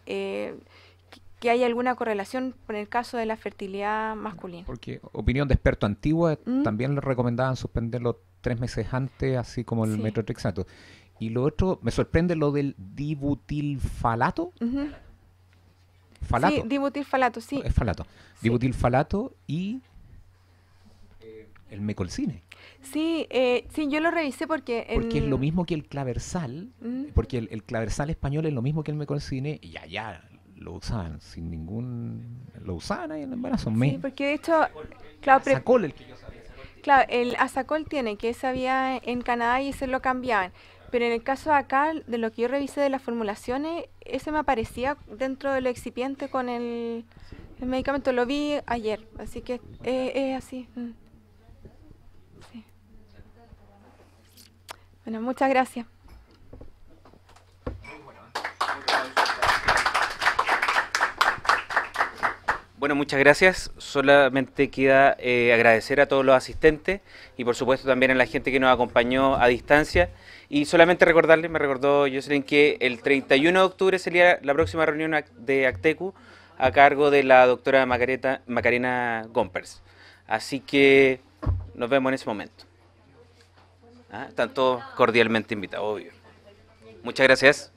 que haya alguna correlación con el caso de la fertilidad masculina. porque opinión de experto antigua ¿Mm? también le recomendaban suspenderlo 3 meses antes, así como el Sí. metotrexato. Y lo otro, me sorprende lo del dibutilfalato. Ujú. ¿Falato? Sí, dibutilfalato, sí. Es falato. Sí. Dibutilfalato y el mecolcine. Sí, sí, yo lo revisé porque Porque es lo mismo que el claversal, Mm. porque el claversal español es lo mismo que el mecolcine, y allá lo usaban sin lo usaban ahí en el embarazo. Sí, porque de hecho, claro, Sacol el que yo sabía. claro, el Asacol tiene, que ese había en Canadá y ese lo cambiaban. Pero en el caso de acá, de lo que yo revisé de las formulaciones, ese me aparecía dentro del excipiente con el medicamento. Lo vi ayer, así que es así. Sí. Bueno, muchas gracias. Bueno, muchas gracias. Solamente queda agradecer a todos los asistentes y por supuesto también a la gente que nos acompañó a distancia. Y solamente recordarles, me recordó Jocelyn, que el 31 de octubre sería la próxima reunión de Actecu a cargo de la doctora Macarena Gompers. Así que nos vemos en ese momento. Están todos cordialmente invitados, obvio. Muchas gracias.